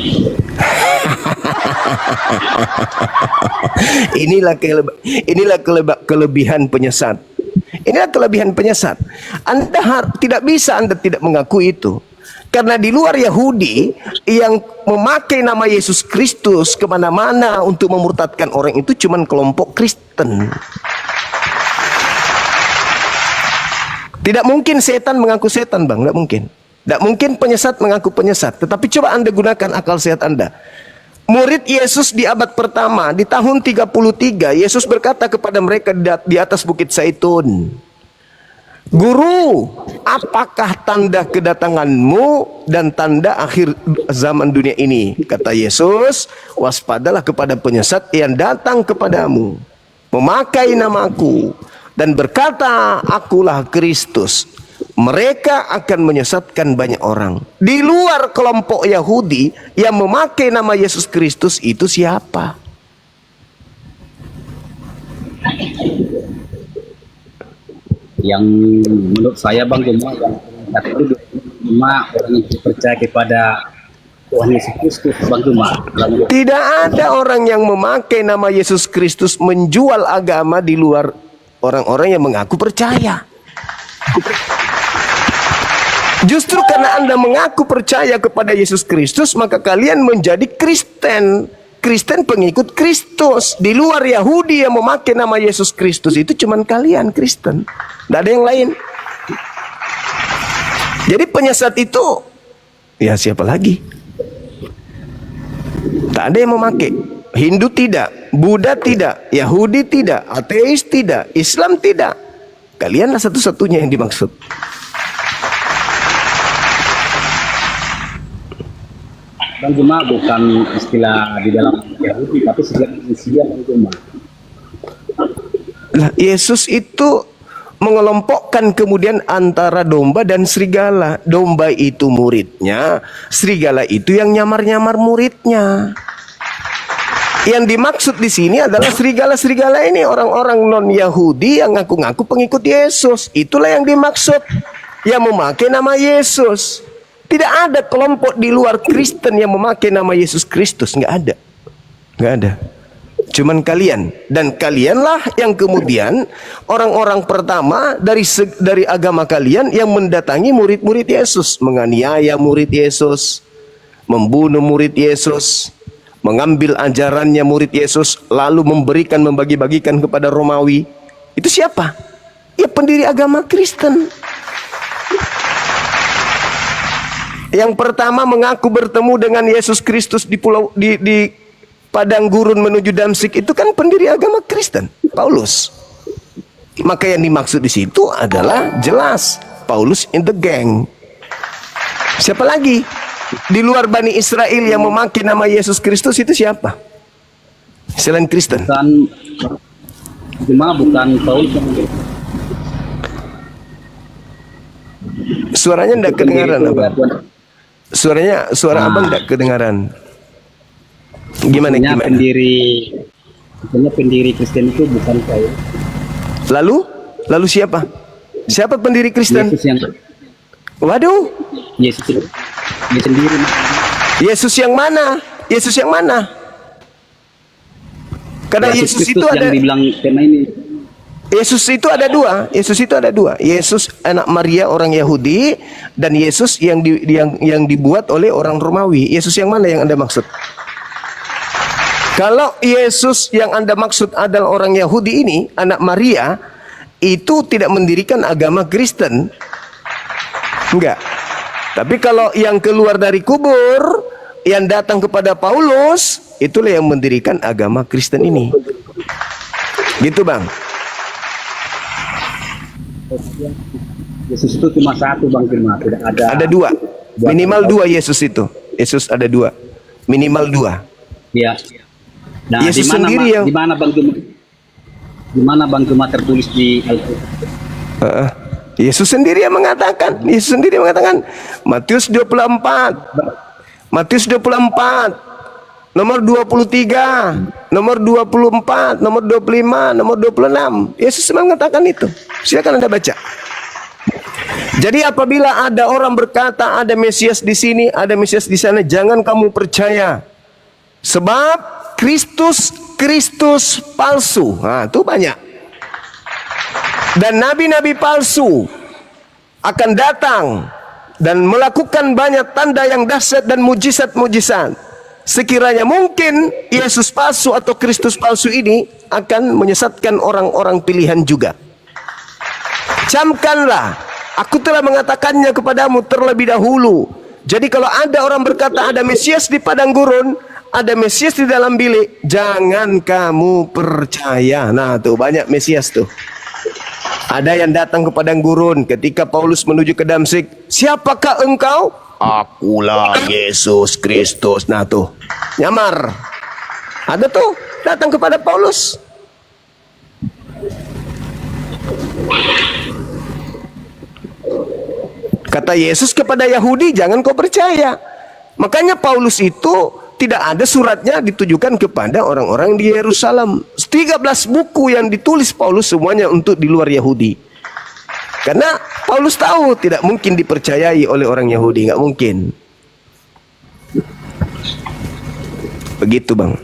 Inilah kelebihan penyesat. Inilah kelebihan penyesat. Anda tidak bisa tidak mengakui itu. Karena di luar Yahudi yang memakai nama Yesus Kristus kemana-mana untuk memurtadkan orang itu cuman kelompok Kristen. Tidak mungkin setan mengaku setan Bang, tidak mungkin. Tidak mungkin penyesat mengaku penyesat. Tetapi coba Anda gunakan akal sehat Anda. Murid Yesus di abad pertama, di tahun 33, Yesus berkata kepada mereka di atas Bukit Zaitun, Guru, apakah tanda kedatanganmu dan tanda akhir zaman dunia ini? Kata Yesus, waspadalah kepada penyesat yang datang kepadamu, memakai namaku, dan berkata, akulah Kristus. Mereka akan menyesatkan banyak orang. Di luar kelompok Yahudi yang memakai nama Yesus Kristus itu siapa? Yang menurut saya Bang Juma, yang itu cuma orang yang percaya kepada Tuhan Yesus Kristus Bang Juma. Tidak ada orang yang memakai nama Yesus Kristus menjual agama di luar orang-orang yang mengaku percaya. Justru karena Anda mengaku percaya kepada Yesus Kristus, maka kalian menjadi Kristen. Kristen pengikut Kristus. Di luar Yahudi yang memakai nama Yesus Kristus itu cuman kalian Kristen. Tidak ada yang lain. Jadi penyesat itu Ya siapa lagi? Tak ada yang memakai. Hindu tidak, Buddha tidak, Yahudi tidak, ateis tidak, Islam tidak. Kalianlah satu-satunya yang dimaksud. Bang Juma bukan istilah di dalam Yahudi, tapi sejak manusia Bang Juma. Lah, Yesus itu mengelompokkan kemudian antara domba dan serigala. Domba itu muridnya, serigala itu yang nyamar-nyamar muridnya. Yang dimaksud di sini adalah serigala-serigala ini orang-orang non-Yahudi yang ngaku-ngaku pengikut Yesus. Itulah yang dimaksud, yang memakai nama Yesus. Tidak ada kelompok di luar Kristen yang memakai nama Yesus Kristus, nggak ada, nggak ada. Cuman kalian, dan kalianlah yang kemudian orang-orang pertama dari agama kalian yang mendatangi murid-murid Yesus, menganiaya murid Yesus, membunuh murid Yesus, mengambil ajarannya murid Yesus, lalu membagi-bagikan kepada Romawi. Itu siapa? Ya pendiri agama Kristen. Yang pertama mengaku bertemu dengan Yesus Kristus di padang gurun menuju Damsik itu kan pendiri agama Kristen, Paulus. Maka yang dimaksud di situ adalah jelas Paulus in the gang. Siapa lagi di luar Bani Israel yang memakai nama Yesus Kristus itu siapa? Selain Kristen. Bukan Paulus yang suaranya tidak kedengaran, Abang. Suara Abang tidak kedengaran. Gimana? Pendiri Kristen itu bukan saya. Lalu siapa? Siapa pendiri Kristen? Yesus yang Waduh. Yesus sendiri. Yesus yang mana? Yesus yang mana? Karena Yesus itu ada, yang dibilang tema ini. Yesus itu ada dua. Yesus itu ada dua. Yesus anak Maria orang Yahudi dan Yesus yang dibuat oleh orang Romawi. Yesus yang mana yang Anda maksud? Kalau Yesus yang Anda maksud adalah orang Yahudi ini, anak Maria, itu tidak mendirikan agama Kristen. Enggak. Tapi kalau yang keluar dari kubur, yang datang kepada Paulus, itulah yang mendirikan agama Kristen ini. Gitu, Bang. Yesus itu cuma satu, Bang Firman, tidak ada. Ada dua, minimal dua Yesus itu. Yesus ada dua, minimal dua. Ya. Nah, Yesus dimana, sendiri yang. Di mana Bang Juma tertulis di Al-Quran? Yesus sendiri yang mengatakan. Yesus sendiri mengatakan. Matius 24, Matius 24, nomor 23, nomor 24, nomor 25, nomor 26. Yesus mengatakan itu. Silakan Anda baca. Jadi apabila ada orang berkata ada Mesias di sini, ada Mesias di sana, jangan kamu percaya. Sebab Kristus palsu. Nah, itu banyak. Dan nabi-nabi palsu akan datang dan melakukan banyak tanda yang dahsyat dan mujizat-mujizat. Sekiranya mungkin Yesus palsu atau Kristus palsu ini akan menyesatkan orang-orang pilihan juga. Camkanlah, aku telah mengatakannya kepadamu terlebih dahulu. Jadi kalau ada orang berkata ada Mesias di padang gurun, ada Mesias di dalam bilik, jangan kamu percaya. Nah tuh banyak Mesias tuh. Ada yang datang ke padang gurun ketika Paulus menuju ke Damsik. Siapakah engkau? Akulah Yesus Kristus. Nah tuh, nyamar. Ada tuh datang kepada Paulus. Kata Yesus kepada Yahudi, jangan kau percaya. Makanya Paulus itu tidak ada suratnya ditujukan kepada orang-orang di Yerusalem. 13 buku yang ditulis Paulus semuanya untuk di luar Yahudi. Karena Paulus tahu tidak mungkin dipercayai oleh orang Yahudi, nggak mungkin. Begitu, Bang.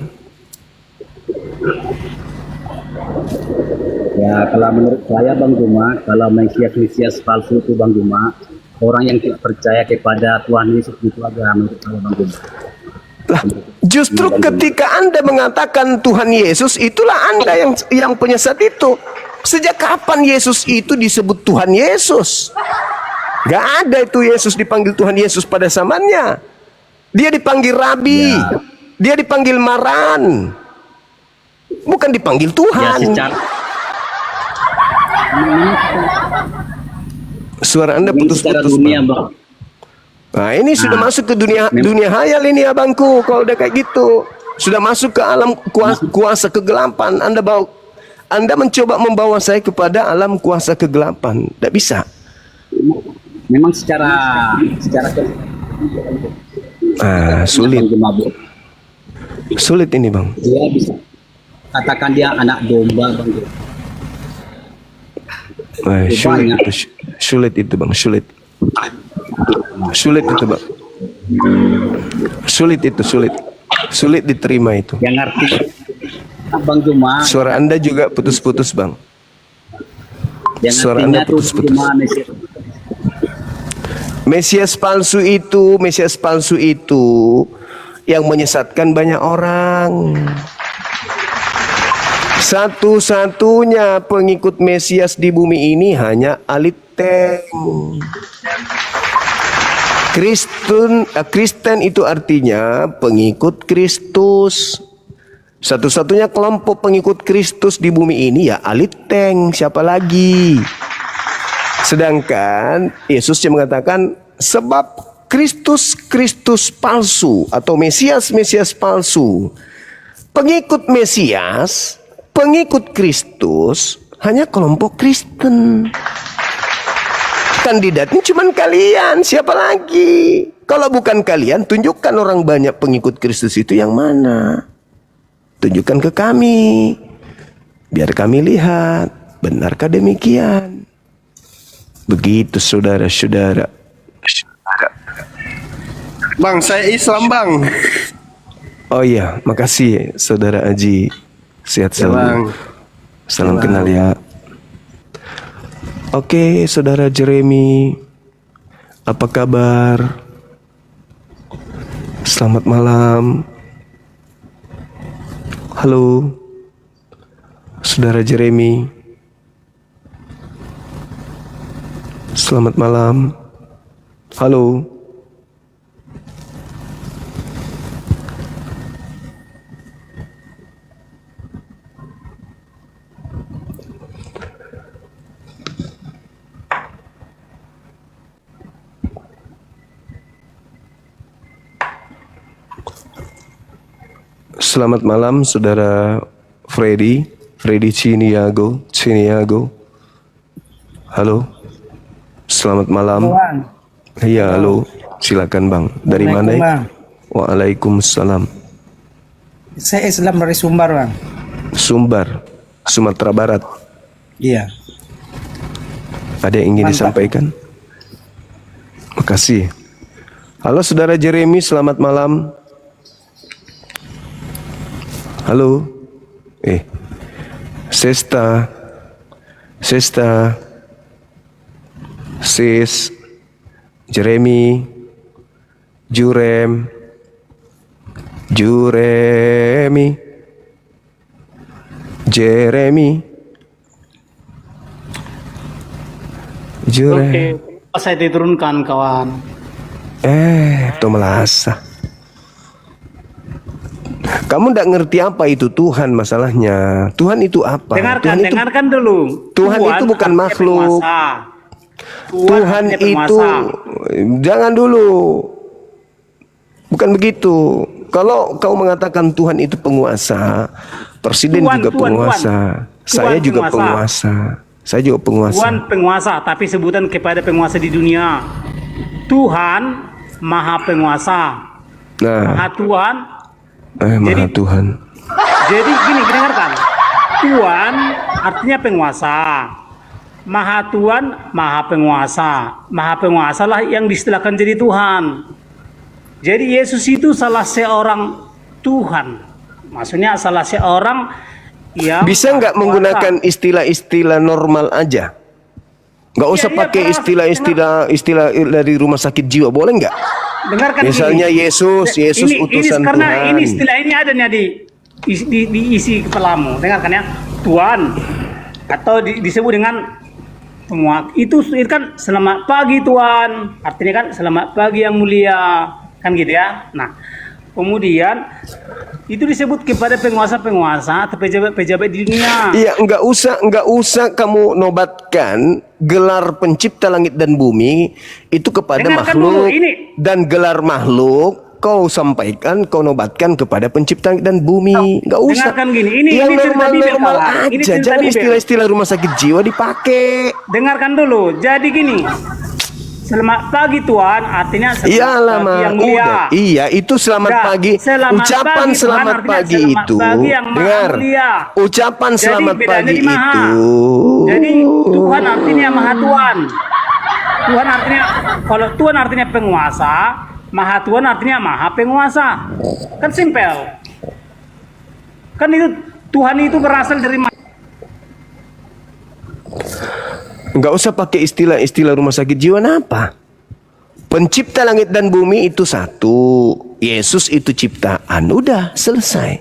Ya, kalau menurut saya Bang Juma, kalau Mesias palsu itu Bang Juma, orang yang tidak percaya kepada Tuhan Yesus itu aja menurut saya Bang Juma. Lah, justru ketika Anda mengatakan Tuhan Yesus, itulah Anda yang penyesat itu. Sejak kapan Yesus itu disebut Tuhan Yesus? Gak ada itu Yesus dipanggil Tuhan Yesus pada zamannya. Dia dipanggil Rabi. Dia dipanggil Maran. Bukan dipanggil Ya Tuhan. secara Suara Anda secara putus-putus, dunia, Bang. Bang. Nah, ini sudah masuk ke dunia hayal ini abangku. Kalau udah kayak gitu, sudah masuk ke alam kuasa kegelapan. Anda mencoba membawa saya kepada alam kuasa kegelapan. Tidak bisa. Memang secara Sulit. mabuk. Sulit ini, Bang. Dia bisa katakan dia anak domba, Bang. Sulit itu, Bang. Sulit itu, Bang. Sulit diterima itu. Yang ngerti Bang Juma. Suara Anda juga putus-putus, Bang. Yang Suara artinya Anda tuh putus-putus. Juma Mesias palsu itu yang menyesatkan banyak orang. Satu-satunya pengikut Mesias di bumi ini hanya Aliteng. Kristen itu artinya pengikut Kristus. Satu-satunya kelompok pengikut Kristus di bumi ini ya Aliteng. Siapa lagi? Sedangkan Yesus yang mengatakan sebab Kristus palsu atau Mesias palsu. Pengikut Mesias, pengikut Kristus hanya kelompok Kristen. Kandidatnya cuma kalian, siapa lagi? Kalau bukan kalian, tunjukkan orang banyak pengikut Kristus itu yang mana. Tunjukkan ke kami, biar kami lihat, benarkah demikian? Begitu saudara-saudara. Bang, saya Islam, Bang. Oh iya, makasih saudara Aji. Sehat Ya, selalu. Bang. Salam Ya, kenal Bang. ya. Oke, saudara Jeremy. Apa kabar? Selamat malam. Halo. Saudara Jeremy. Selamat malam. Halo. Selamat malam, saudara Freddy Ciniago. Halo. Selamat malam. Iya, halo. Silakan, Bang. Dari mana? Bang. Waalaikumsalam. Saya Islam dari Sumbar, Bang. Sumbar, Sumatera Barat. Iya. Ada yang ingin disampaikan? Makasih. Halo, saudara Jeremy. Selamat malam. Halo. Sesta. Sis. Jeremy. Juremi. Oke, saya diturunkan kawan. Itu melasa. Kamu tidak ngerti apa itu Tuhan masalahnya. Tuhan itu apa? Dengarkan dulu. Tuhan itu bukan artinya makhluk. penguasa. Tuhan artinya itu penguasa. jangan dulu. Bukan begitu. Kalau kau mengatakan Tuhan itu penguasa, presiden juga penguasa. Saya juga penguasa. Saya juga penguasa. Tuhan penguasa, tapi sebutan kepada penguasa di dunia. Tuhan Maha Penguasa. Maha Tuhan. Maha Tuhan. Jadi gini, dengarkan. Tuhan artinya penguasa. Maha Tuhan, Maha Penguasa. Maha Penguasa lah yang diistilahkan jadi Tuhan. Jadi Yesus itu salah seorang Tuhan. Maksudnya salah seorang yang bisa nggak menggunakan istilah-istilah normal aja? Nggak usah pakai istilah dari rumah sakit jiwa, boleh nggak? Dengarkan misalnya gini. Yesus utusan karena Tuhan. Ini istilah ini ada di isi kepalamu. Dengarkan ya. Tuhan atau disebut dengan itu kan selamat pagi Tuhan, artinya kan selamat pagi yang mulia, kan gitu ya. Nah, kemudian itu disebut kepada penguasa-penguasa atau pejabat-pejabat di dunia. Iya, enggak usah kamu nobatkan gelar pencipta langit dan bumi itu kepada Dengarkan makhluk dulu, ini. dan gelar makhluk kau sampaikan, kau nobatkan kepada pencipta langit dan bumi. Enggak usah. Dengarkan gini, ini yang cerita Bibel, normal-normal kawan. Ini aja, cerita jangan Bibel. istilah-istilah rumah sakit jiwa dipakai. Dengarkan dulu. Jadi gini. Selamat pagi Tuhan, artinya selamat Iyalah, pagi Ma. yang mulia. Udah. Iya, itu selamat Udah, pagi. selamat Ucapan pagi, Tuhan, selamat artinya pagi selamat itu. pagi yang maha Dengar. mulia. Ucapan Jadi selamat bedanya pagi di maha. itu. Jadi Tuhan artinya maha Tuhan. Tuhan artinya, kalau Tuhan artinya penguasa, maha Tuhan artinya maha penguasa. Kan simpel. Kan itu Tuhan itu berasal dari Enggak usah pakai istilah-istilah rumah sakit jiwa. Apa? Pencipta langit dan bumi itu satu. Yesus itu ciptaan. Udah, selesai.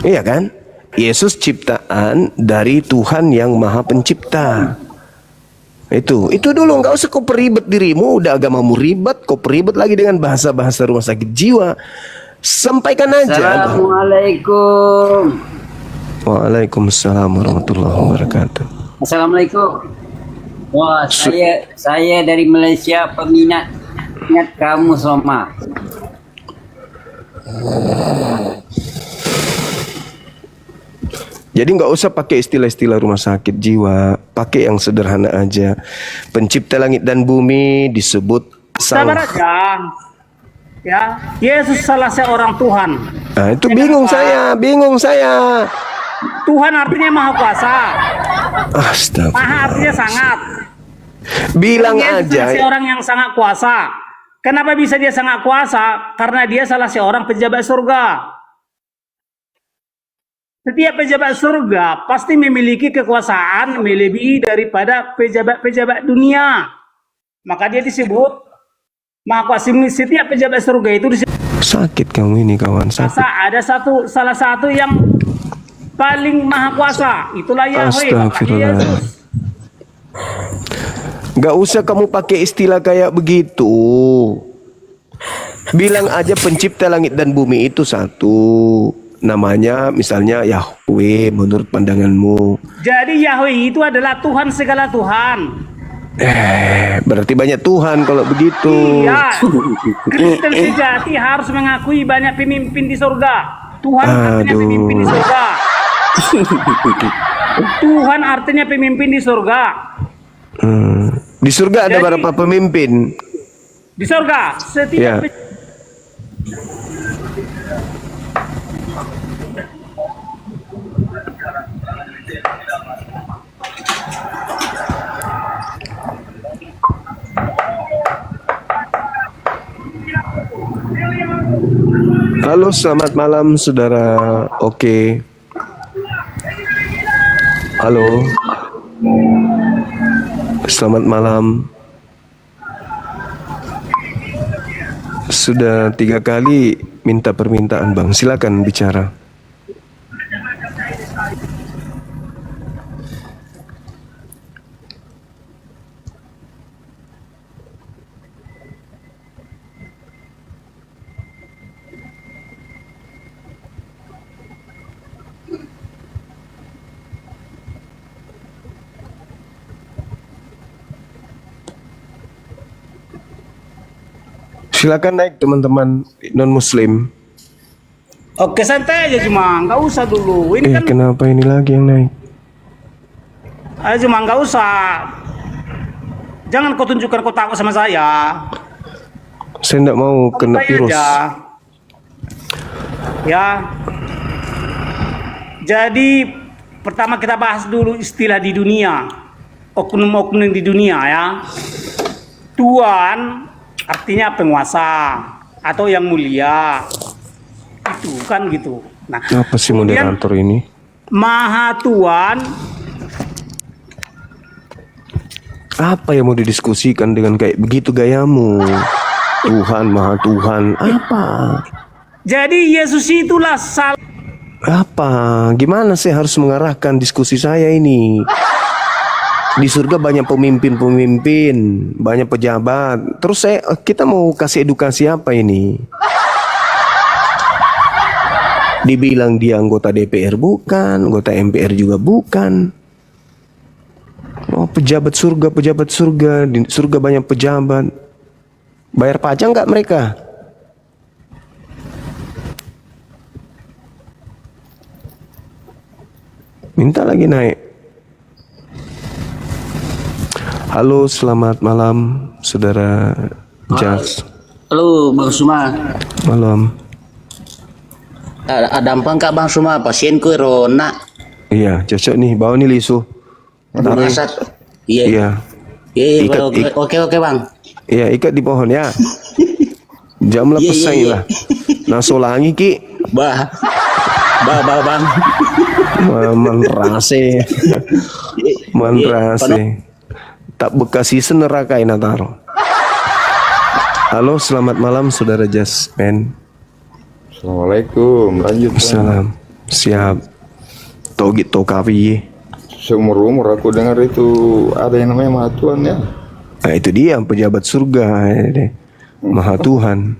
Iya kan? Yesus ciptaan dari Tuhan yang Maha Pencipta. Itu dulu, nggak usah kau peribet dirimu. Udah agamamu ribet, kau peribet lagi dengan bahasa-bahasa rumah sakit jiwa. Sampaikan aja. Assalamualaikum. Waalaikumsalam warahmatullahi wabarakatuh. Assalamualaikum. Wah, saya dari Malaysia, peminat kamu semua. Jadi nggak usah pakai istilah-istilah rumah sakit jiwa, pakai yang sederhana aja. Pencipta langit dan bumi disebut sabar aja. Ya, Yesus salah seorang Tuhan. Nah, itu bingung saya. Tuhan artinya maha kuasa. Astagfirullah. Maha artinya sangat. Bilang Yesus aja. adalah seorang yang sangat kuasa. Kenapa bisa dia sangat kuasa? Karena dia salah seorang pejabat surga. Setiap pejabat surga pasti memiliki kekuasaan melebihi daripada pejabat-pejabat dunia. Maka dia disebut maha kuasa. Setiap pejabat surga itu disebut. Sakit kamu ini kawan, sakit. Ada salah satu yang paling maha kuasa, itulah Yahweh. Astagfirullah. Gak usah kamu pakai istilah kayak begitu. Bilang aja pencipta langit dan bumi itu satu. Namanya misalnya Yahweh menurut pandanganmu. Jadi Yahweh itu adalah Tuhan segala Tuhan. Berarti banyak Tuhan kalau begitu. Iya. Kristen sejati harus mengakui banyak pemimpin di surga. Tuhan artinya pemimpin di surga. Tuhan artinya pemimpin di surga. Di surga ada berapa pemimpin? Di surga setiap Halo, selamat malam saudara. Oke. Halo. Selamat malam. Sudah 3 kali minta permintaan bang. Silakan bicara. Silakan naik teman-teman non-muslim. Oke, santai aja cuma, nggak usah dulu. Ini kan Kenapa ini lagi yang naik? aja cuma nggak usah. Jangan kau tunjukkan kau takut sama saya. Saya tidak mau kena Santai virus. aja. Ya. Jadi pertama kita bahas dulu istilah di dunia. Oknum-oknum di dunia ya. Tuhan artinya penguasa atau yang mulia. Itu kan gitu. Nah, Apa sih kemudian moderator ini? Maha Tuhan. Apa yang mau didiskusikan dengan kayak begitu gayamu? Tuhan, Maha Tuhan, apa? Jadi Yesus itulah Apa? Gimana saya harus mengarahkan diskusi saya ini? Di surga banyak pemimpin-pemimpin, banyak pejabat. Terus kita mau kasih edukasi apa ini? Dibilang dia anggota DPR bukan, anggota MPR juga bukan. Oh, pejabat surga, di surga banyak pejabat. Bayar pajak nggak mereka? Minta lagi naik. Halo, selamat malam, saudara Jas. Halo Bang Suma. Malam. Ada apa enggak Bang Suma? Pasien corona. Iya, cocok nih. Bawa nih lisu. Iya. Ikat, Oke Bang. Iya, ikat di pohon ya. Jam lah pesaing lah. Nasolangi ki. Bang. Manrase. Tak bekasi seneraka inataro. Halo, selamat malam saudara Jasmen. Assalamualaikum, lanjut. Salam. Siap. Togi tokawi. Seumur-umur aku dengar itu ada yang namanya Maha Tuhan ya. Nah, itu dia pejabat surga ya, Maha Tuhan.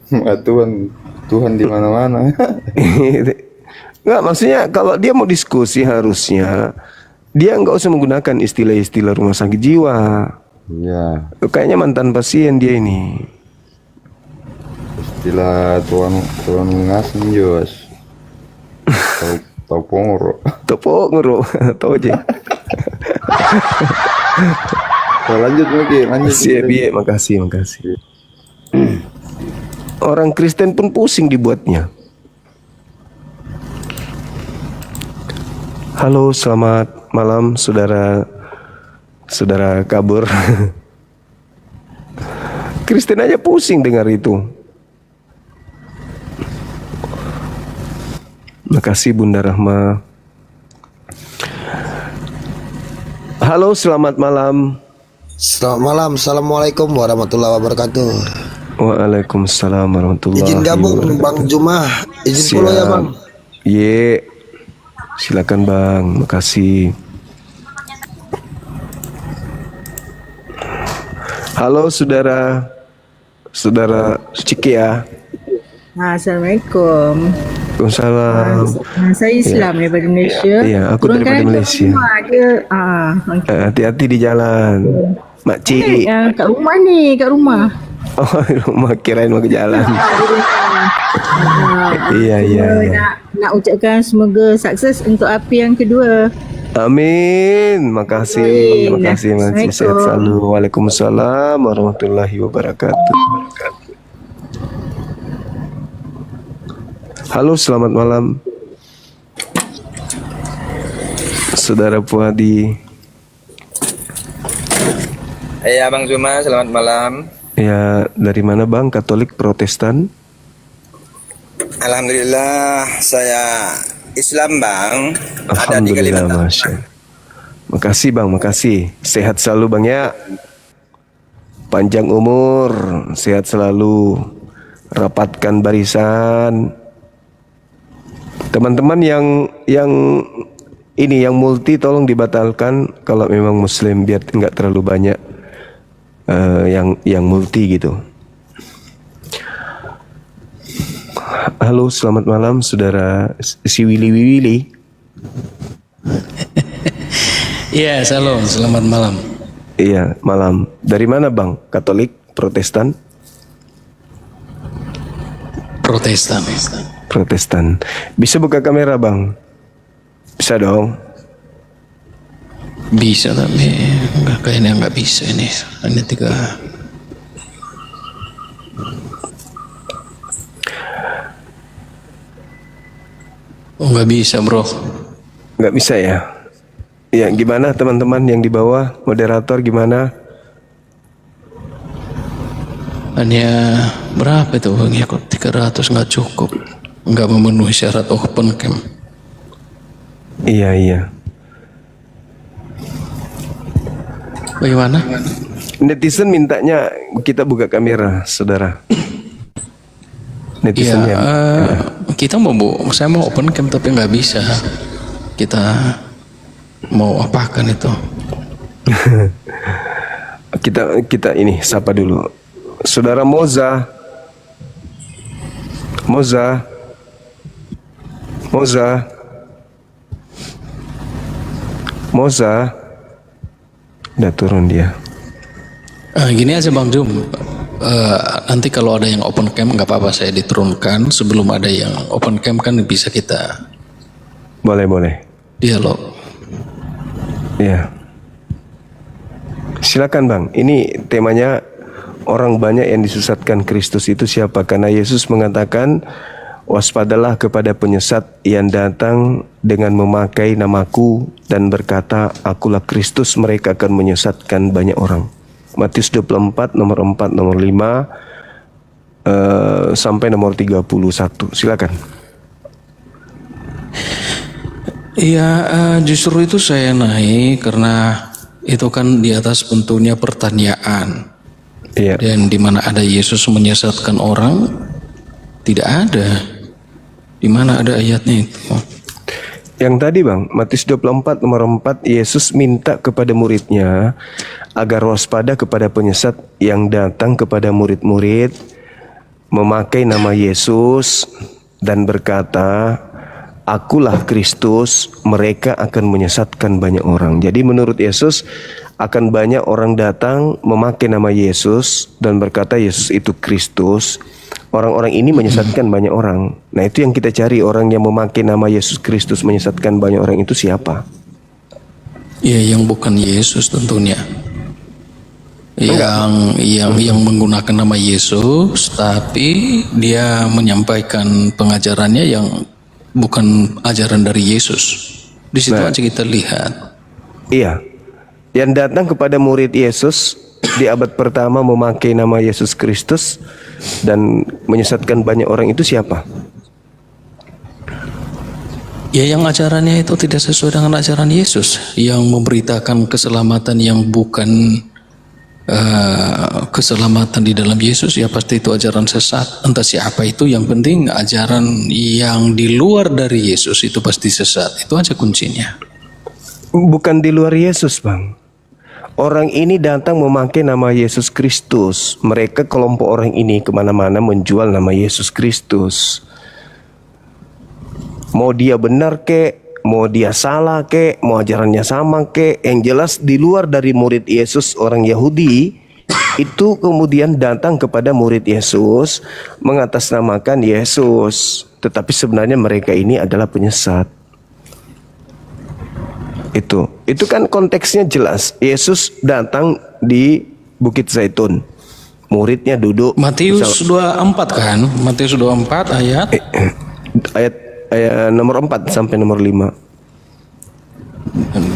Maha Tuhan, Tuhan di mana-mana. Enggak, maksudnya kalau dia mau diskusi harusnya dia nggak usah menggunakan istilah-istilah rumah sakit jiwa. Iya. Kayaknya mantan pasien dia ini. Istilah Tuhan ngasih Jos. Tau pongoro. Tahu aja. Lanjut lagi, lanjut. Siap, makasih. Orang Kristen pun pusing dibuatnya. Halo, selamat malam saudara kabur. Kristen aja pusing dengar itu. Makasih Bunda Rahma. Halo, selamat malam. Selamat malam, assalamualaikum warahmatullahi wabarakatuh. Waalaikumsalam warahmatullahi Izin gabung Bang Juma, izin dulu ya Bang. Ye, silakan Bang, makasih. Halo saudara Ciki ya. Assalamualaikum. Waalaikumsalam. Saya Islam daripada Malaysia. Iya, aku daripada Malaysia. Hati-hati di jalan, Makcik. Kat rumah ni, kat rumah. Oh, rumah, kirain mau ke jalan. Iya. Nak ucapkan semoga sukses untuk api yang kedua. Amin. Makasih. Sehat selalu. Waalaikumsalam warahmatullahi wabarakatuh. Halo, selamat malam saudara Puadi. Ya Bang Zuma, selamat malam. Ya, dari mana Bang? Katolik, Protestan? Alhamdulillah, saya Islam Bang. Alhamdulillah, Masya. Makasih Bang, makasih. Sehat selalu Bang ya. Panjang umur, sehat selalu. Rapatkan barisan. Teman-teman yang ini yang multi tolong dibatalkan kalau memang Muslim, biar nggak terlalu banyak yang multi gitu. Halo, selamat malam saudara si Willy. Iya, salam, selamat malam. Iya, malam. Dari mana Bang? Katolik, Protestan? Protestan. Bisa buka kamera Bang? Bisa dong. Bisa tapi kayaknya nggak bisa ini. Hanya 3. Oh, nggak bisa bro. Nggak bisa ya? Ya gimana teman-teman yang di bawah, moderator gimana? Hanya berapa itu Bang ya? Kok 300 nggak cukup, nggak memenuhi syarat open cam. Iya. Bagaimana? Netizen mintanya kita buka kamera, saudara. Netizennya. Kita saya mau open cam tapi nggak bisa. Kita mau apakan itu? kita ini sapa dulu. Saudara Moza. Udah turun dia. Gini aja Bang Jum, nanti kalau ada yang open cam nggak apa-apa saya diturunkan. Sebelum ada yang open cam kan bisa kita boleh dialog. Iya. Silakan Bang. Ini temanya orang banyak yang disesatkan Kristus itu siapa? Karena Yesus mengatakan waspadalah kepada penyesat yang datang dengan memakai namaku dan berkata akulah Kristus, mereka akan menyesatkan banyak orang. Matius 24 nomor 4 nomor 5 sampai nomor 31. Silakan. Iya, justru itu saya naik karena itu kan di atas bentuknya pertanyaan. Iya. Dan di mana ada Yesus menyesatkan orang, tidak ada. Di mana ada ayatnya itu? Yang tadi Bang, Matius 24 nomor 4, Yesus minta kepada muridnya agar waspada kepada penyesat yang datang kepada murid-murid memakai nama Yesus dan berkata, akulah Kristus, mereka akan menyesatkan banyak orang. Jadi menurut Yesus akan banyak orang datang memakai nama Yesus dan berkata Yesus itu Kristus. Orang-orang ini menyesatkan banyak orang. Nah itu yang kita cari, orang yang memakai nama Yesus Kristus menyesatkan banyak orang itu siapa? Ya yang bukan Yesus tentunya. Yang menggunakan nama Yesus tapi dia menyampaikan pengajarannya yang bukan ajaran dari Yesus. Di situ aja kita lihat. Iya. Yang datang kepada murid Yesus di abad pertama memakai nama Yesus Kristus dan menyesatkan banyak orang itu siapa? Ya yang ajarannya itu tidak sesuai dengan ajaran Yesus, yang memberitakan keselamatan yang bukan keselamatan di dalam Yesus, ya pasti itu ajaran sesat. Entah siapa itu, yang penting ajaran yang di luar dari Yesus itu pasti sesat. Itu aja kuncinya. Bukan di luar Yesus Bang. Orang ini datang memakai nama Yesus Kristus. Mereka kelompok orang ini kemana-mana menjual nama Yesus Kristus. Mau dia benar kek, mau dia salah kek, mau ajarannya sama kek, yang jelas di luar dari murid Yesus orang Yahudi itu kemudian datang kepada murid Yesus mengatasnamakan Yesus, tetapi sebenarnya mereka ini adalah penyesat. Itu kan konteksnya jelas. Yesus datang di Bukit Zaitun, muridnya duduk. Matius 24 kan? Matius 24 ayat ayat nomor 4 sampai nomor 5.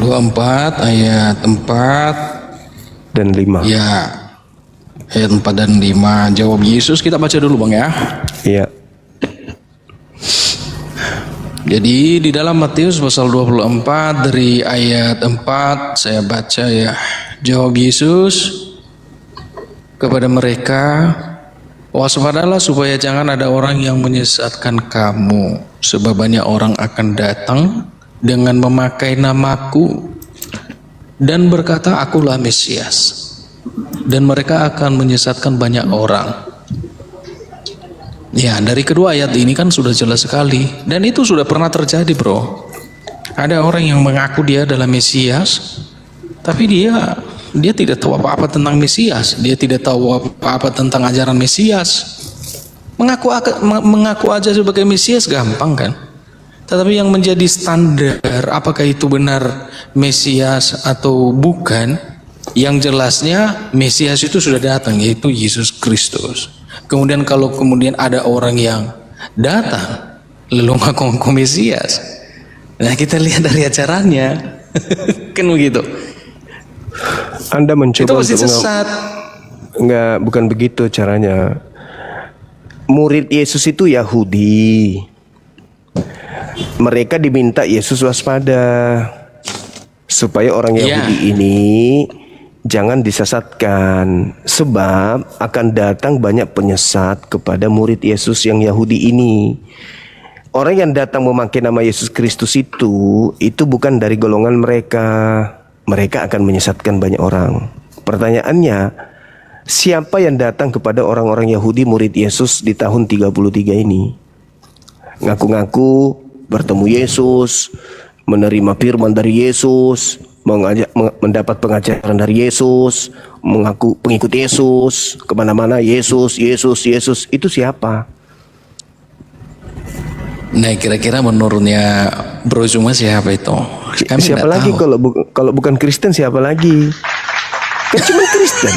24 ayat 4 dan 5. Ya. Ayat 4 dan 5. Jawab Yesus, kita baca dulu Bang ya. Iya. Jadi di dalam Matius pasal 24 dari ayat 4 saya baca ya. Jawab Yesus kepada mereka, waspadalah supaya jangan ada orang yang menyesatkan kamu, sebab banyak orang akan datang dengan memakai namaku dan berkata akulah Mesias, dan mereka akan menyesatkan banyak orang. Ya, dari kedua ayat ini kan sudah jelas sekali, dan itu sudah pernah terjadi bro. Ada orang yang mengaku dia adalah Mesias, tapi dia tidak tahu apa-apa tentang Mesias, dia tidak tahu apa-apa tentang ajaran Mesias. Mengaku aja sebagai Mesias gampang kan, tetapi yang menjadi standar apakah itu benar Mesias atau bukan, yang jelasnya Mesias itu sudah datang, yaitu Yesus Kristus. Kemudian kalau kemudian ada orang yang datang lalu ngaku Mesias, nah kita lihat dari acaranya kan begitu. Anda mencoba itu pasti untuk sesat. Enggak, bukan begitu caranya. Murid Yesus itu Yahudi. Mereka diminta Yesus waspada supaya orang Yahudi ini jangan disesatkan, sebab akan datang banyak penyesat kepada murid Yesus yang Yahudi ini. Orang yang datang memakai nama Yesus Kristus itu bukan dari golongan mereka. mereka akan menyesatkan banyak orang. Pertanyaannya, siapa yang datang kepada orang-orang Yahudi murid Yesus di tahun 33 ini? Ngaku-ngaku bertemu Yesus, menerima firman dari Yesus, mendapat pengajaran dari Yesus, mengaku pengikut Yesus, kemana-mana Yesus, Yesus, Yesus. Itu siapa? Nah, kira-kira menurutnya Bro Zuma siapa itu? Kami siapa nggak lagi tahu. kalau bukan Kristen siapa lagi? Kan cuma Kristen.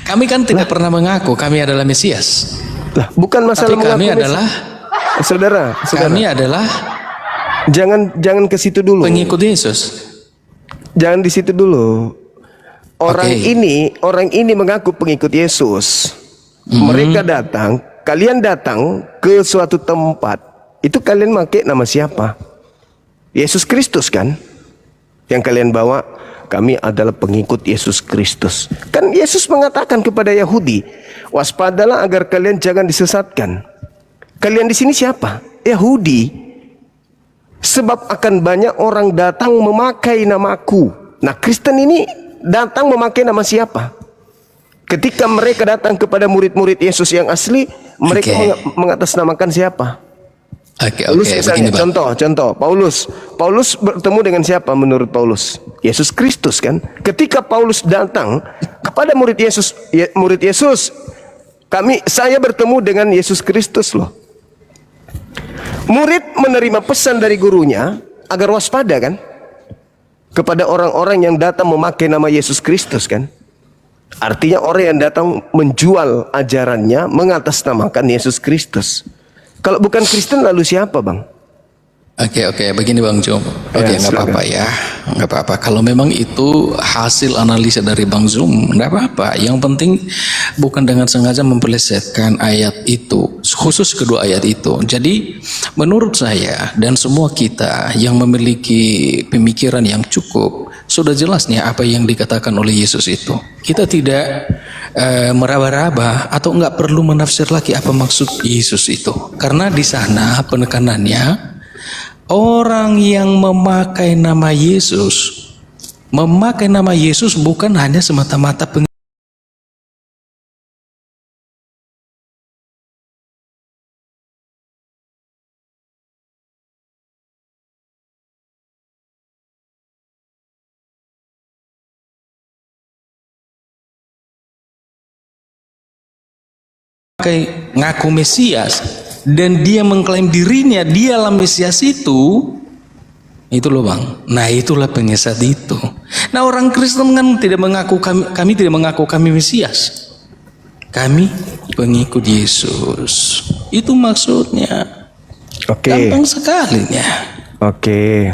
Kami kan tidak pernah mengaku kami adalah Mesias. Lah, bukan masalah Tapi kami mengaku adalah saudara. kami adalah jangan ke situ dulu. pengikut Yesus. Jangan di situ dulu. Orang ini mengaku pengikut Yesus. Mereka datang, kalian datang ke suatu tempat. Itu kalian pakai nama siapa? Yesus Kristus kan? Yang kalian bawa, kami adalah pengikut Yesus Kristus. Kan Yesus mengatakan kepada Yahudi, waspadalah agar kalian jangan disesatkan. Kalian di sini siapa? Yahudi. Sebab akan banyak orang datang memakai namaku. Nah, Kristen ini datang memakai nama siapa? Ketika mereka datang kepada murid-murid Yesus yang asli, mereka mengatasnamakan siapa? Paulus misalnya, contoh Paulus bertemu dengan siapa menurut Paulus? Yesus Kristus kan? Ketika Paulus datang kepada murid Yesus, saya bertemu dengan Yesus Kristus loh. Murid menerima pesan dari gurunya agar waspada kan? Kepada orang-orang yang datang memakai nama Yesus Kristus kan? Artinya orang yang datang menjual ajarannya mengatasnamakan Yesus Kristus. Kalau bukan Kristen lalu siapa, Bang? Oke, begini Bang Jom. Oke, nggak apa-apa ya, nggak apa-apa. Kalau memang itu hasil analisa dari Bang Zoom, nggak apa-apa. Yang penting bukan dengan sengaja mempelesetkan ayat itu, khusus kedua ayat itu. Jadi menurut saya dan semua kita yang memiliki pemikiran yang cukup, sudah jelasnya apa yang dikatakan oleh Yesus itu. Kita tidak meraba-raba atau nggak perlu menafsir lagi apa maksud Yesus itu, karena di sana penekanannya orang yang memakai nama Yesus bukan hanya semata-mata ngaku Mesias dan dia mengklaim dirinya dialah Mesias itu loh Bang. Nah, itulah penyesat itu. Nah, orang Kristen kan tidak mengaku kami tidak mengaku kami Mesias. Kami pengikut Yesus. Itu maksudnya. Oke. Gampang sekali ya. Oke.